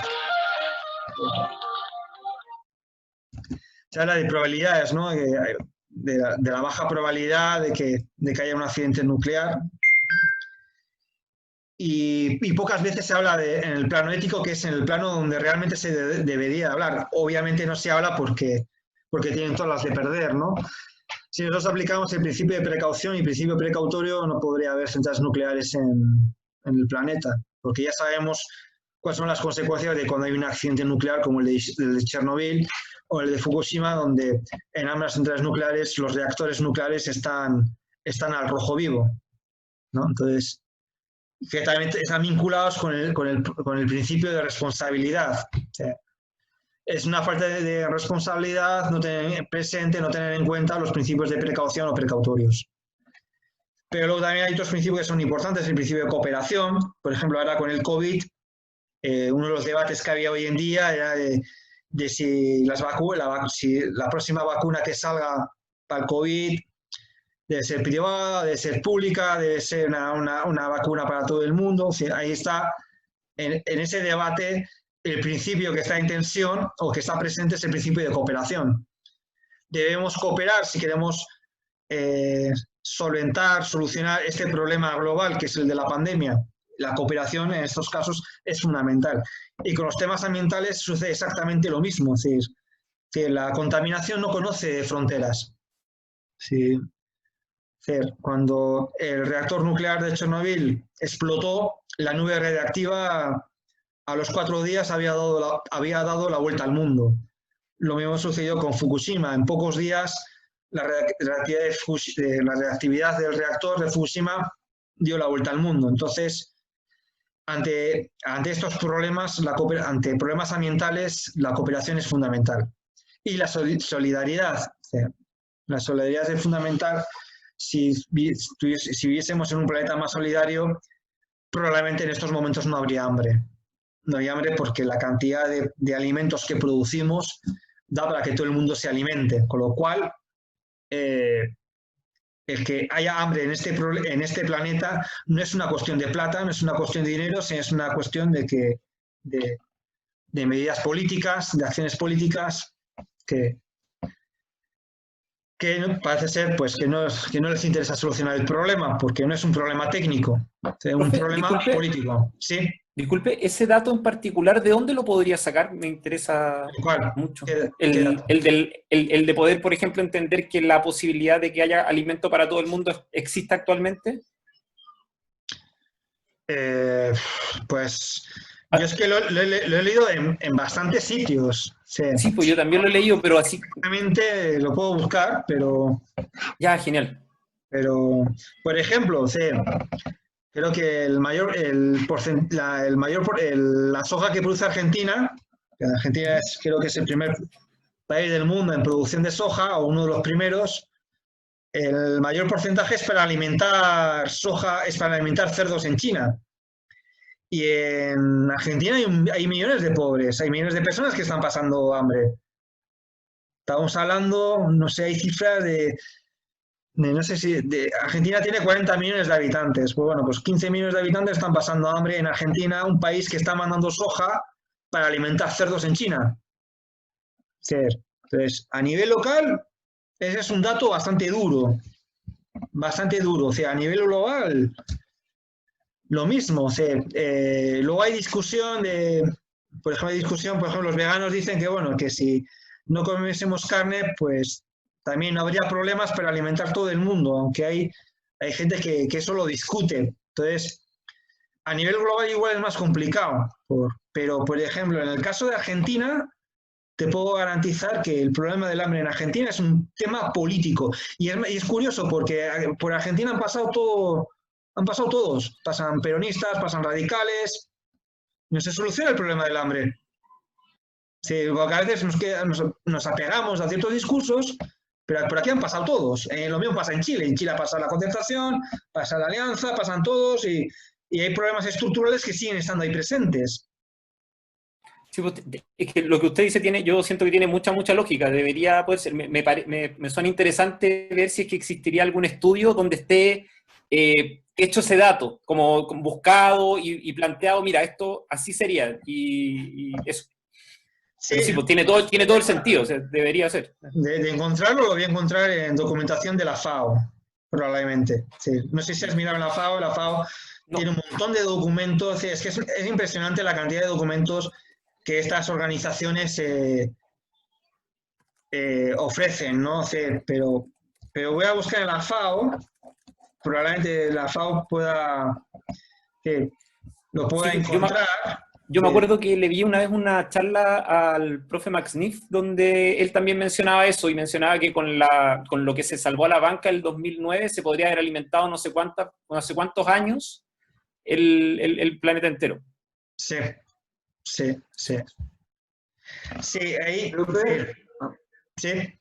Se habla de probabilidades, ¿no? De la baja probabilidad de que haya un accidente nuclear. Y pocas veces se habla en el plano ético, que es en el plano donde realmente se debería hablar. Obviamente no se habla porque tienen todas las de perder, ¿no? Si nosotros aplicamos el principio de precaución y principio precautorio, no podría haber centrales nucleares en el planeta, porque ya sabemos cuáles son las consecuencias de cuando hay un accidente nuclear como el de Chernobyl o el de Fukushima, donde en ambas centrales nucleares los reactores nucleares están al rojo vivo, ¿no? Entonces, que también están vinculados con el principio de responsabilidad. O sea, es una falta de responsabilidad no tener presente, no tener en cuenta los principios de precaución o precautorios. Pero luego también hay otros principios que son importantes, el principio de cooperación. Por ejemplo, ahora con el COVID, uno de los debates que había hoy en día era de de si si la próxima vacuna que salga para el COVID debe ser privada, debe ser pública, debe ser una vacuna para todo el mundo. Ahí está, en ese debate, el principio que está en tensión o que está presente es el principio de cooperación. Debemos cooperar si queremos solventar, solucionar este problema global que es el de la pandemia. La cooperación en estos casos es fundamental. Y con los temas ambientales sucede exactamente lo mismo. Es decir, que la contaminación no conoce fronteras. Sí. Cuando el reactor nuclear de Chernobyl explotó, la nube radiactiva a los 4 días había dado la vuelta al mundo. Lo mismo sucedió con Fukushima. En pocos días la reactividad del reactor de Fukushima dio la vuelta al mundo. Entonces, ante estos problemas, ante problemas ambientales, la cooperación es fundamental. Y la solidaridad. La solidaridad es fundamental. Si viviésemos en un planeta más solidario, probablemente en estos momentos no habría hambre. No hay hambre porque la cantidad de alimentos que producimos da para que todo el mundo se alimente. Con lo cual, el que haya hambre en este planeta no es una cuestión de plata, no es una cuestión de dinero, sino es una cuestión de medidas políticas, de acciones políticas que parece ser pues, que no les interesa solucionar el problema, porque no es un problema técnico, es un problema político. ¿Sí? Disculpe, ese dato en particular, ¿de dónde lo podría sacar? Me interesa mucho. El de poder, por ejemplo, entender que la posibilidad de que haya alimento para todo el mundo existe actualmente. Pues yo es que lo he leído en bastantes sitios. Sí, pues yo también lo he leído, pero así... Realmente lo puedo buscar, pero... Ya, genial. Pero, por ejemplo, creo que la soja que produce Argentina, que Argentina creo que es el primer país del mundo en producción de soja, o uno de los primeros, el mayor porcentaje es para alimentar cerdos en China. Y en Argentina hay millones de pobres, hay millones de personas que están pasando hambre. Estamos hablando, no sé, hay cifras no sé si Argentina tiene 40 millones de habitantes. Pues bueno, pues 15 millones de habitantes están pasando hambre en Argentina, un país que está mandando soja para alimentar cerdos en China. Entonces, a nivel local, ese es un dato bastante duro. Bastante duro. O sea, a nivel global, lo mismo. Luego hay discusión por ejemplo, los veganos dicen que, bueno, que si no comiésemos carne, pues también no habría problemas para alimentar todo el mundo, aunque hay gente que eso lo discute. Entonces, a nivel global igual es más complicado. Pero, por ejemplo, en el caso de Argentina, te puedo garantizar que el problema del hambre en Argentina es un tema político. Y es curioso porque por Argentina han pasado todos. Pasan peronistas, pasan radicales. No se soluciona el problema del hambre. Porque a veces nos apegamos a ciertos discursos, pero por aquí han pasado todos. Lo mismo pasa en Chile. En Chile pasa la concertación, pasa la alianza, pasan todos y hay problemas estructurales que siguen estando ahí presentes. Sí, pues, es que lo que usted dice yo siento que tiene mucha lógica. Debería poder ser. Me suena interesante ver si es que existiría algún estudio donde esté hecho ese dato, como buscado y planteado, mira, esto así sería, y eso. Sí, sí, pues tiene todo el sentido, o sea, debería ser. De encontrarlo, lo voy a encontrar en documentación de la FAO, probablemente. Sí. No sé si has mirado en la FAO tiene un montón de documentos, es que es impresionante la cantidad de documentos que estas organizaciones ofrecen, ¿no? Pero voy a buscar en la FAO, probablemente la FAO lo pueda encontrar. Yo me acuerdo que le vi una vez una charla al profe Max Niff, donde él también mencionaba eso, y mencionaba que con lo que se salvó a la banca el 2009 se podría haber alimentado no sé cuántos años el planeta entero. Sí. Sí, ahí... Sí.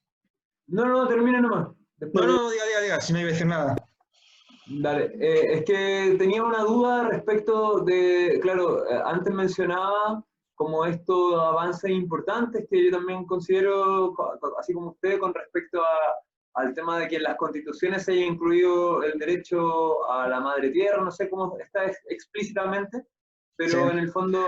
No, termina nomás. No, diga, si no iba a decir nada. Dale, es que tenía una duda respecto de, claro, antes mencionaba como estos avances importantes que yo también considero, así como usted, con respecto al tema de que en las constituciones se haya incluido el derecho a la madre tierra, no sé cómo está explícitamente, pero Sí. en el fondo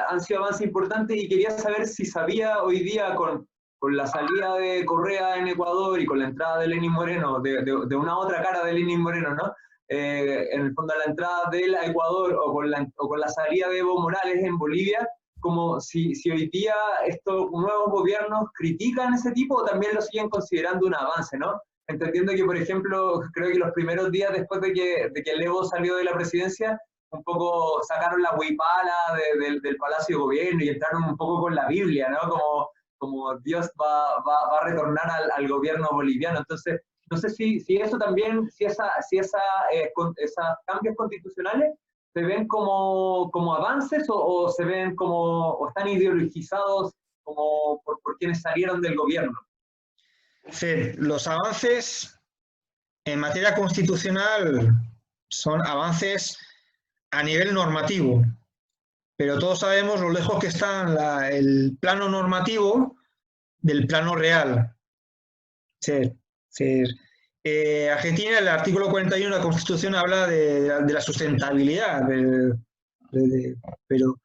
han sido avances importantes y quería saber si sabía hoy día con la salida de Correa en Ecuador y con la entrada de Lenín Moreno, de una otra cara de Lenín Moreno, ¿no? En el fondo la entrada de Ecuador o con la salida de Evo Morales en Bolivia, como si hoy día estos nuevos gobiernos critican ese tipo o también lo siguen considerando un avance, ¿no? Entendiendo que, por ejemplo, creo que los primeros días después de que el Evo salió de la presidencia, un poco sacaron la huipala del Palacio de Gobierno y entraron un poco con la Biblia, ¿no? Como Dios va a retornar al gobierno boliviano. Entonces, no sé si eso también, si esos cambios constitucionales se ven como avances o se ven o están ideologizados como por quienes salieron del gobierno. Sí, los avances en materia constitucional son avances a nivel normativo, pero todos sabemos lo lejos que está el plano normativo del plano real. Sí, sí. Argentina, el artículo 41 de la Constitución habla de la sustentabilidad, pero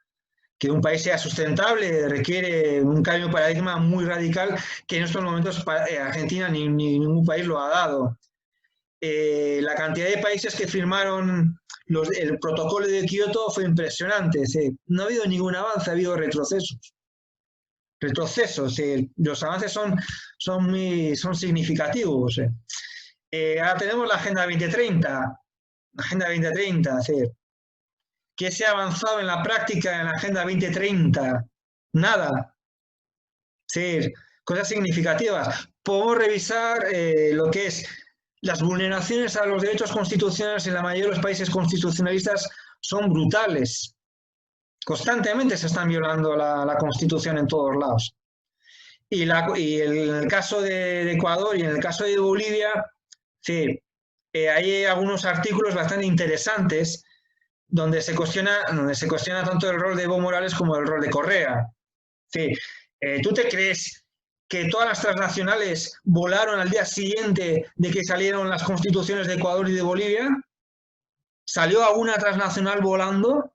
que un país sea sustentable requiere un cambio de paradigma muy radical que en estos momentos Argentina ni ningún país lo ha dado. La cantidad de países que firmaron el protocolo de Kioto fue impresionante. ¿Sí? No ha habido ningún avance, ha habido retrocesos. Los avances son significativos. ¿Sí? Ahora tenemos la Agenda 2030. La Agenda 2030, ¿sí? ¿Qué se ha avanzado en la práctica en la Agenda 2030? Nada. Sí, cosas significativas. Podemos revisar lo que es las vulneraciones a los derechos constitucionales en la mayoría de los países constitucionalistas son brutales. Constantemente se están violando la Constitución en todos lados. Y en el caso de Ecuador y en el caso de Bolivia, sí, hay algunos artículos bastante interesantes donde se cuestiona tanto el rol de Evo Morales como el rol de Correa. Sí. ¿Tú te crees que todas las transnacionales volaron al día siguiente de que salieron las constituciones de Ecuador y de Bolivia? ¿Salió alguna transnacional volando?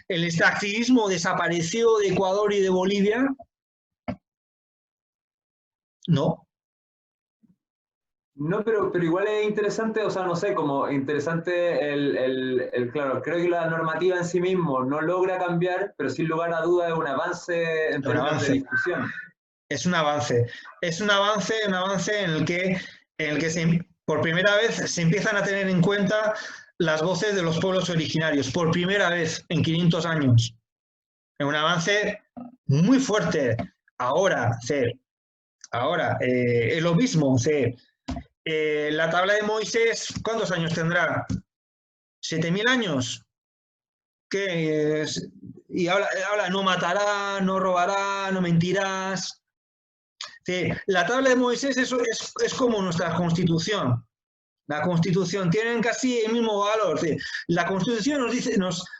¿El extractivismo desapareció de Ecuador y de Bolivia? No. No, pero igual es interesante, o sea, no sé, como interesante claro, creo que la normativa en sí mismo no logra cambiar, pero sin lugar a duda es un avance en términos de discusión. Es un avance en el que por primera vez se empiezan a tener en cuenta las voces de los pueblos originarios, por primera vez en 500 años. Es un avance muy fuerte. Ahora, es lo mismo, la tabla de Moisés, ¿cuántos años tendrá? ¿7.000 años? ¿Qué? Y habla, no matará, no robará, no mentirás. Sí, la tabla de Moisés es como nuestra Constitución. La Constitución tiene casi el mismo valor. Sí. La Constitución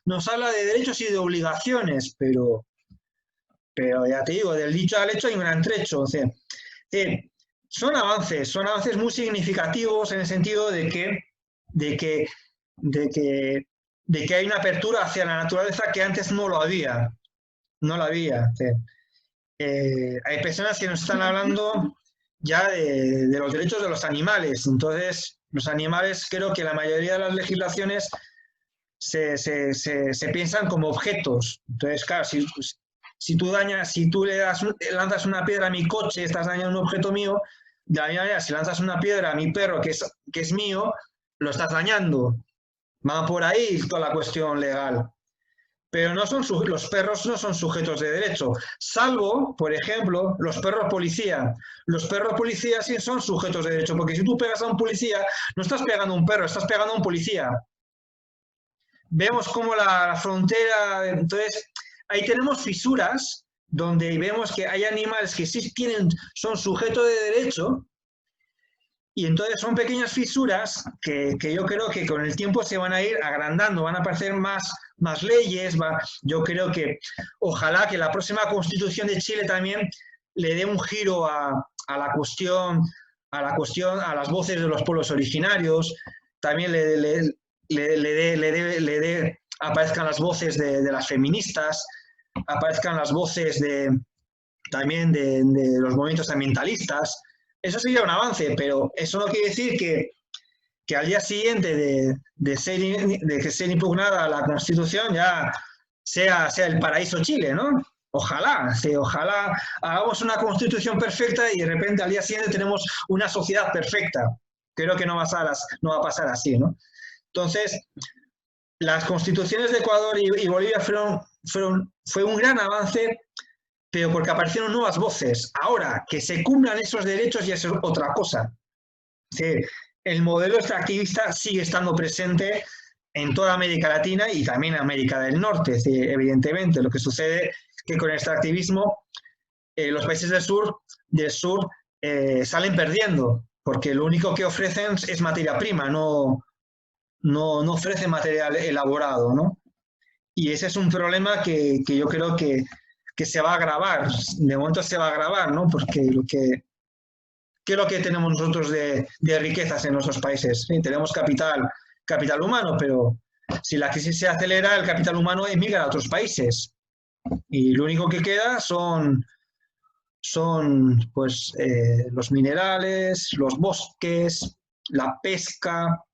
nos habla de derechos y de obligaciones, pero ya te digo, del dicho al hecho hay un gran trecho. Sí. Sí. Son avances muy significativos en el sentido de que hay una apertura hacia la naturaleza que antes no lo había. No lo había. Sí. Hay personas que nos están hablando ya de los derechos de los animales. Entonces, los animales, creo que la mayoría de las legislaciones se piensan como objetos. Entonces, claro, si tú lanzas una piedra a mi coche, estás dañando un objeto mío. De la misma manera, si lanzas una piedra a mi perro, que es mío, lo estás dañando. Va por ahí toda la cuestión legal. Pero los perros no son sujetos de derecho, salvo, por ejemplo, los perros policía. Los perros policía sí son sujetos de derecho, porque si tú pegas a un policía, no estás pegando a un perro, estás pegando a un policía. Vemos cómo la frontera, entonces, ahí tenemos fisuras donde vemos que hay animales que sí son sujetos de derecho Y entonces son pequeñas fisuras que yo creo que con el tiempo se van a ir agrandando, van a aparecer más leyes. Yo creo que ojalá que la próxima Constitución de Chile también le dé un giro a la cuestión, a las voces de los pueblos originarios, también aparezcan las voces de las feministas, aparezcan las voces también de los movimientos ambientalistas. Eso sería un avance, pero eso no quiere decir que al día siguiente de ser impugnada la Constitución ya sea el paraíso Chile, ¿no? Ojalá, sí, ojalá hagamos una Constitución perfecta y de repente al día siguiente tenemos una sociedad perfecta. Creo que no va a pasar así, ¿no? Entonces, las constituciones de Ecuador y Bolivia fue un gran avance, pero porque aparecieron nuevas voces. Ahora, que se cumplan esos derechos ya es otra cosa. Sí, el modelo extractivista sigue estando presente en toda América Latina y también en América del Norte. Sí, evidentemente, lo que sucede es que con el extractivismo los países del sur salen perdiendo, porque lo único que ofrecen es materia prima, no ofrecen material elaborado, ¿no? Y ese es un problema que yo creo que se va a agravar, de momento se va a agravar, ¿no? Porque ¿qué es lo que tenemos nosotros de riquezas en nuestros países? Sí, tenemos capital humano, pero si la crisis se acelera, el capital humano emigra a otros países. Y lo único que queda son pues, los minerales, los bosques, la pesca.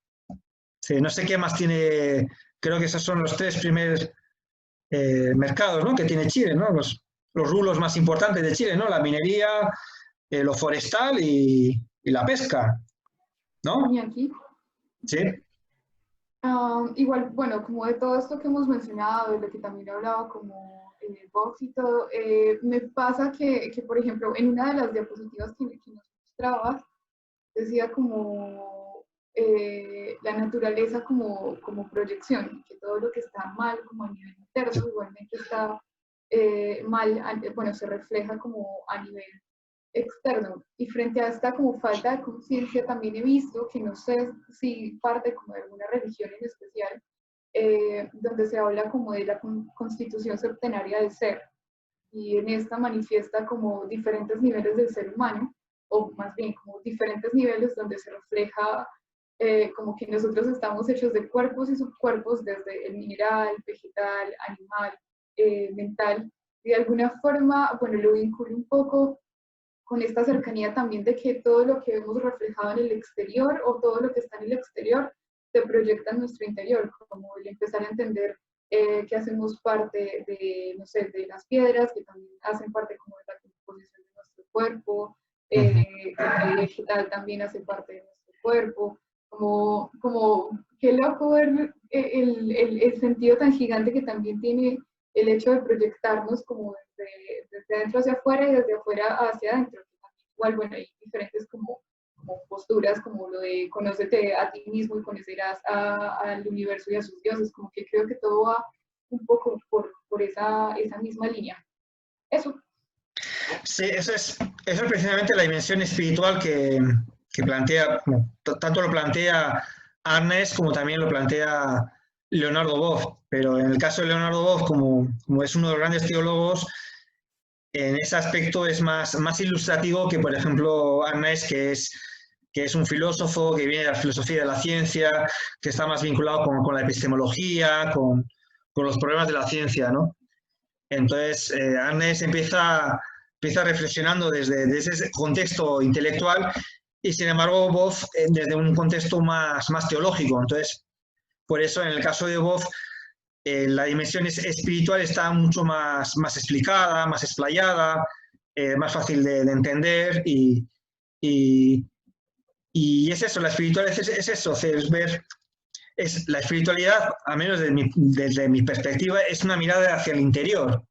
Sí, no sé qué más tiene, creo que esos son los 3 primeros mercados, ¿no?, que tiene Chile, ¿no? Los rubros más importantes de Chile, ¿no? La minería, lo forestal y la pesca, ¿no? Y aquí, Sí. igual, bueno, como de todo esto que hemos mencionado, de lo que también hablaba como Vox y todo, me pasa que, por ejemplo, en una de las diapositivas que nos mostrabas, decía como la naturaleza como proyección, que todo lo que está mal como a nivel interno igualmente está mal, bueno, se refleja como a nivel externo. Y frente a esta como falta de conciencia también he visto que no sé si parte como de alguna religión en especial, donde se habla como de la constitución septenaria del ser, y en esta manifiesta como diferentes niveles del ser humano, o más bien como diferentes niveles donde se refleja como que nosotros estamos hechos de cuerpos y subcuerpos, desde el mineral, vegetal, animal, mental, y de alguna forma, bueno, lo vinculo un poco con esta cercanía también de que todo lo que vemos reflejado en el exterior o todo lo que está en el exterior se proyecta en nuestro interior, como el empezar a entender que hacemos parte de, no sé, de las piedras, que también hacen parte como de la composición de nuestro cuerpo, el vegetal también hace parte de nuestro cuerpo, como qué loco ver el sentido tan gigante que también tiene el hecho de proyectarnos como desde adentro hacia afuera y desde afuera hacia adentro. Igual, bueno, hay diferentes como posturas, como lo de conócete a ti mismo y conocerás al universo y a sus dioses, como que creo que todo va un poco por esa misma línea. Eso. Sí, eso es precisamente la dimensión espiritual que plantea, tanto lo plantea Arnes como también lo plantea Leonardo Boff, pero en el caso de Leonardo Boff, como es uno de los grandes teólogos, en ese aspecto es más ilustrativo que, por ejemplo, Arnes, que es un filósofo que viene de la filosofía de la ciencia, que está más vinculado con la epistemología, con los problemas de la ciencia, ¿no? Entonces, Arnes empieza reflexionando desde ese contexto intelectual y, sin embargo, Boff desde un contexto más teológico. Entonces, por eso, en el caso de Boff, la dimensión espiritual está mucho más explicada, más explayada, más fácil de entender y es eso, la espiritualidad es eso, es ver, la espiritualidad, al menos desde mi perspectiva, es una mirada hacia el interior,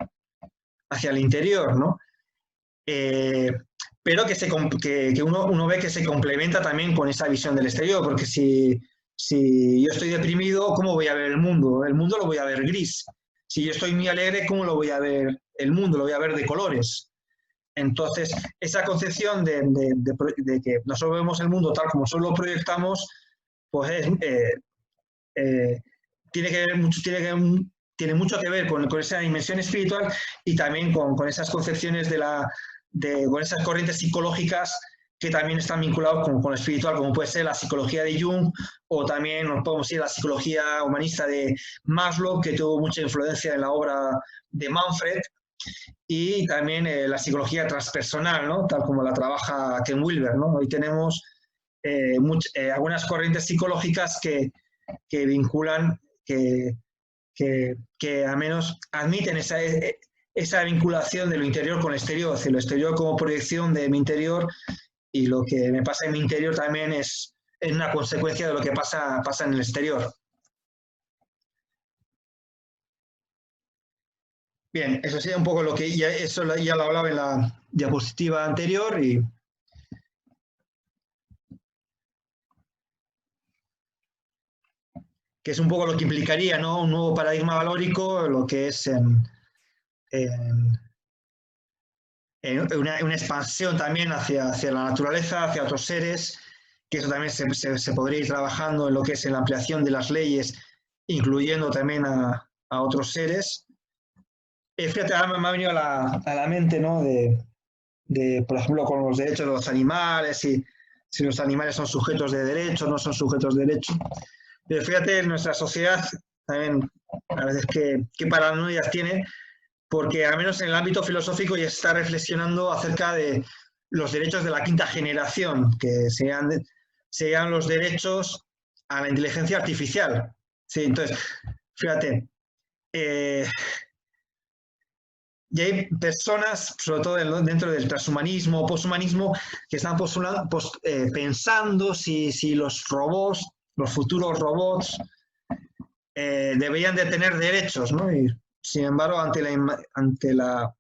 ¿no? Pero que uno ve que se complementa también con esa visión del exterior, porque si yo estoy deprimido, ¿cómo voy a ver el mundo? El mundo lo voy a ver gris. Si yo estoy muy alegre, ¿cómo lo voy a ver el mundo? Lo voy a ver de colores. Entonces, esa concepción de que nosotros vemos el mundo tal como solo lo proyectamos, pues tiene mucho que ver con esa dimensión espiritual y también con esas concepciones con esas corrientes psicológicas que también están vinculados con lo espiritual, como puede ser la psicología de Jung, o también nos podemos ir a la psicología humanista de Maslow, que tuvo mucha influencia en la obra de Manfred, y también la psicología transpersonal, ¿no? Tal como la trabaja Ken Wilber, ¿no? Hoy tenemos algunas corrientes psicológicas que vinculan, que al menos admiten esa vinculación de lo interior con lo exterior, es decir, lo exterior como proyección de mi interior, y lo que me pasa en mi interior también es una consecuencia de lo que pasa en el exterior. Bien, eso sería un poco lo que eso ya lo hablaba en la diapositiva anterior, y que es un poco lo que implicaría, ¿no? Un nuevo paradigma valórico, lo que es una expansión también hacia la naturaleza, hacia otros seres, que eso también se podría ir trabajando en lo que es en la ampliación de las leyes, incluyendo también a otros seres. Fíjate, ahora me ha venido a la mente, ¿no? Por ejemplo, con los derechos de los animales, si los animales son sujetos de derecho o no son sujetos de derecho. Pero fíjate, en nuestra sociedad también a veces qué paranoias tiene, porque al menos en el ámbito filosófico ya se está reflexionando acerca de los derechos de la quinta generación, que sean los derechos a la inteligencia artificial. Sí, entonces, fíjate, y hay personas, sobre todo dentro del transhumanismo o poshumanismo, que están pensando si los robots, los futuros robots, deberían de tener derechos, ¿no? Y, sin embargo, ante la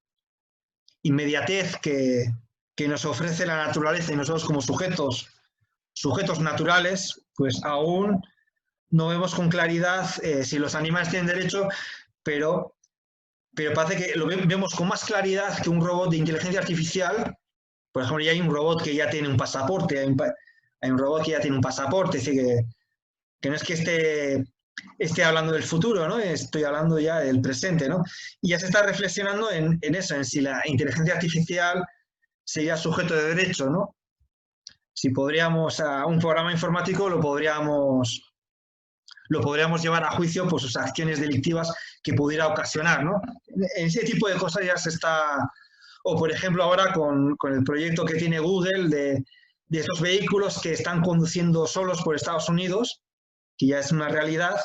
inmediatez que nos ofrece la naturaleza y nosotros como sujetos naturales, pues aún no vemos con claridad si los animales tienen derecho, pero parece que lo vemos con más claridad que un robot de inteligencia artificial. Por ejemplo, ya hay un robot que ya tiene un pasaporte, hay un robot que ya tiene un pasaporte, es decir, que no es que esté hablando del futuro, ¿no? Estoy hablando ya del presente, ¿no? Y ya se está reflexionando en eso, en si la inteligencia artificial sería sujeto de derecho, ¿no? Si podríamos, a un programa informático lo podríamos llevar a juicio por sus acciones delictivas que pudiera ocasionar, ¿no? En ese tipo de cosas ya se está, o por ejemplo ahora con el proyecto que tiene Google de esos vehículos que están conduciendo solos por Estados Unidos, que ya es una realidad,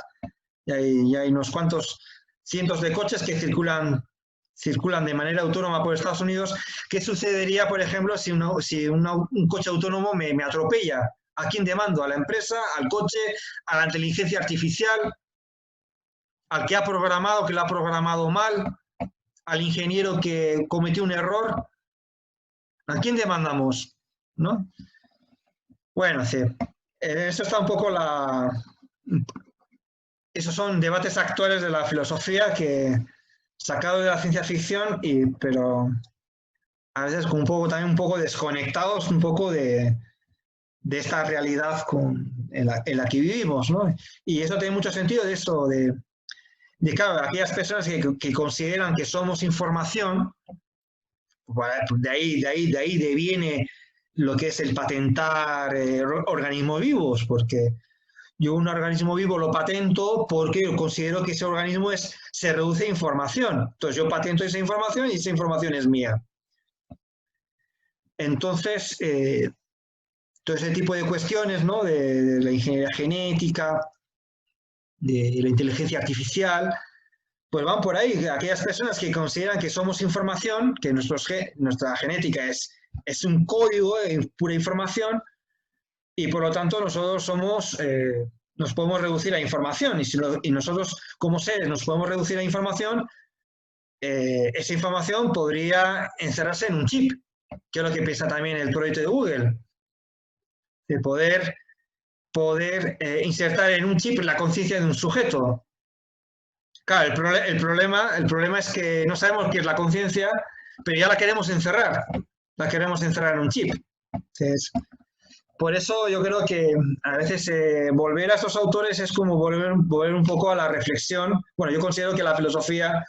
y hay unos cuantos cientos de coches que circulan de manera autónoma por Estados Unidos. ¿Qué sucedería, por ejemplo, si un coche autónomo me atropella? ¿A quién demando? ¿A la empresa? ¿Al coche? ¿A la inteligencia artificial? ¿Al que lo ha programado mal? ¿Al ingeniero que cometió un error? ¿A quién demandamos? ¿No? Bueno, sí. Eso está un poco esos son debates actuales de la filosofía que sacado de la ciencia ficción, pero a veces también un poco desconectados un poco de esta realidad en la que vivimos, ¿no? Y eso tiene mucho sentido claro, aquellas personas que consideran que somos información, de ahí deviene lo que es el patentar organismos vivos, porque yo un organismo vivo lo patento porque yo considero que ese organismo se reduce a información. Entonces yo patento esa información y esa información es mía. Entonces, todo ese tipo de cuestiones, ¿no? De la ingeniería genética, de la inteligencia artificial, pues van por ahí. Aquellas personas que consideran que somos información, que nuestra genética es un código de pura información, y por lo tanto nosotros nos podemos reducir a información, y nosotros como seres nos podemos reducir a información, esa información podría encerrarse en un chip, que es lo que piensa también el proyecto de Google, de poder insertar en un chip la conciencia de un sujeto. Claro, el problema es que no sabemos qué es la conciencia, pero ya la queremos encerrar en un chip. Entonces, por eso yo creo que a veces volver a estos autores es como volver un poco a la reflexión. Bueno, yo considero que la filosofía,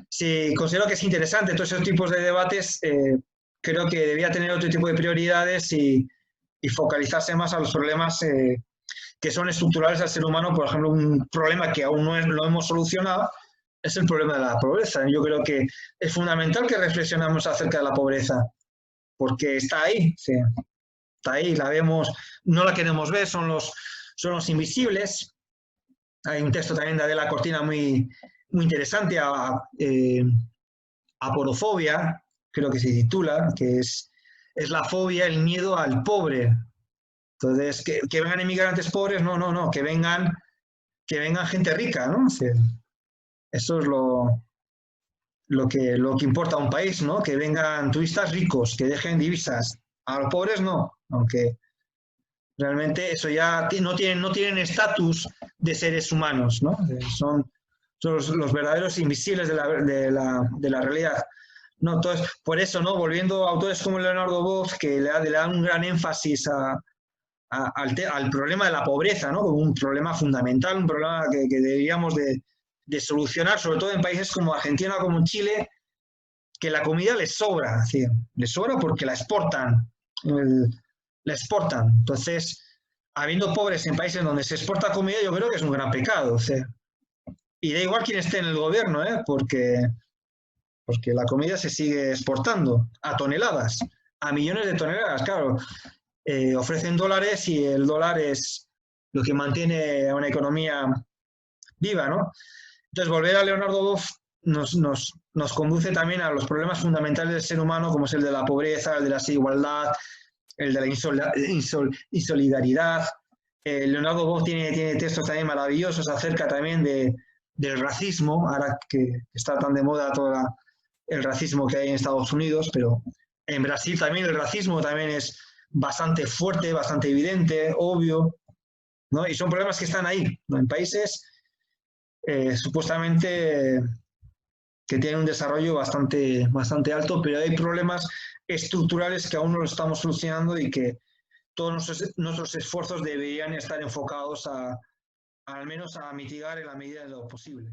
si considero que es interesante todos esos tipos de debates, creo que debía tener otro tipo de prioridades y focalizarse más a los problemas que son estructurales al ser humano. Por ejemplo, un problema que aún no lo hemos solucionado es el problema de la pobreza. Yo creo que es fundamental que reflexionemos acerca de la pobreza, porque está ahí, sí. Está ahí, la vemos, no la queremos ver, son los invisibles. Hay un texto también de Adela Cortina muy interesante, Aporofobia, creo que se titula, que es la fobia, el miedo al pobre. Entonces, que vengan inmigrantes pobres, no, que vengan gente rica, ¿no? O sea, eso es lo que importa a un país, ¿no? Que vengan turistas ricos, que dejen divisas. A los pobres no, aunque realmente eso ya no tienen estatus de seres humanos, ¿no? Son los verdaderos invisibles de la realidad. ¿No? Entonces, por eso, ¿no? Volviendo a autores como Leonardo Boff, que le dan un gran énfasis al problema de la pobreza, ¿no? Como un problema fundamental, un problema que deberíamos de solucionar, sobre todo en países como Argentina, como Chile, que la comida les sobra, ¿sí? Les sobra porque la exportan. Entonces, habiendo pobres en países donde se exporta comida, yo creo que es un gran pecado. ¿Sí? Y da igual quién esté en el gobierno, porque la comida se sigue exportando a toneladas, a millones de toneladas, claro. Ofrecen dólares y el dólar es lo que mantiene a una economía viva, ¿no? Entonces, volver a Leonardo Boff nos conduce también a los problemas fundamentales del ser humano, como es el de la pobreza, el de la desigualdad, el de la insolidaridad. Leonardo Boff tiene textos también maravillosos acerca también del racismo, ahora que está tan de moda todo el racismo que hay en Estados Unidos, pero en Brasil también el racismo también es bastante fuerte, bastante evidente, obvio, ¿no? Y son problemas que están ahí, ¿no? En países supuestamente que tienen un desarrollo bastante alto, pero hay problemas estructurales que aún no lo estamos solucionando y que todos nuestros esfuerzos deberían estar enfocados al menos a mitigar en la medida de lo posible.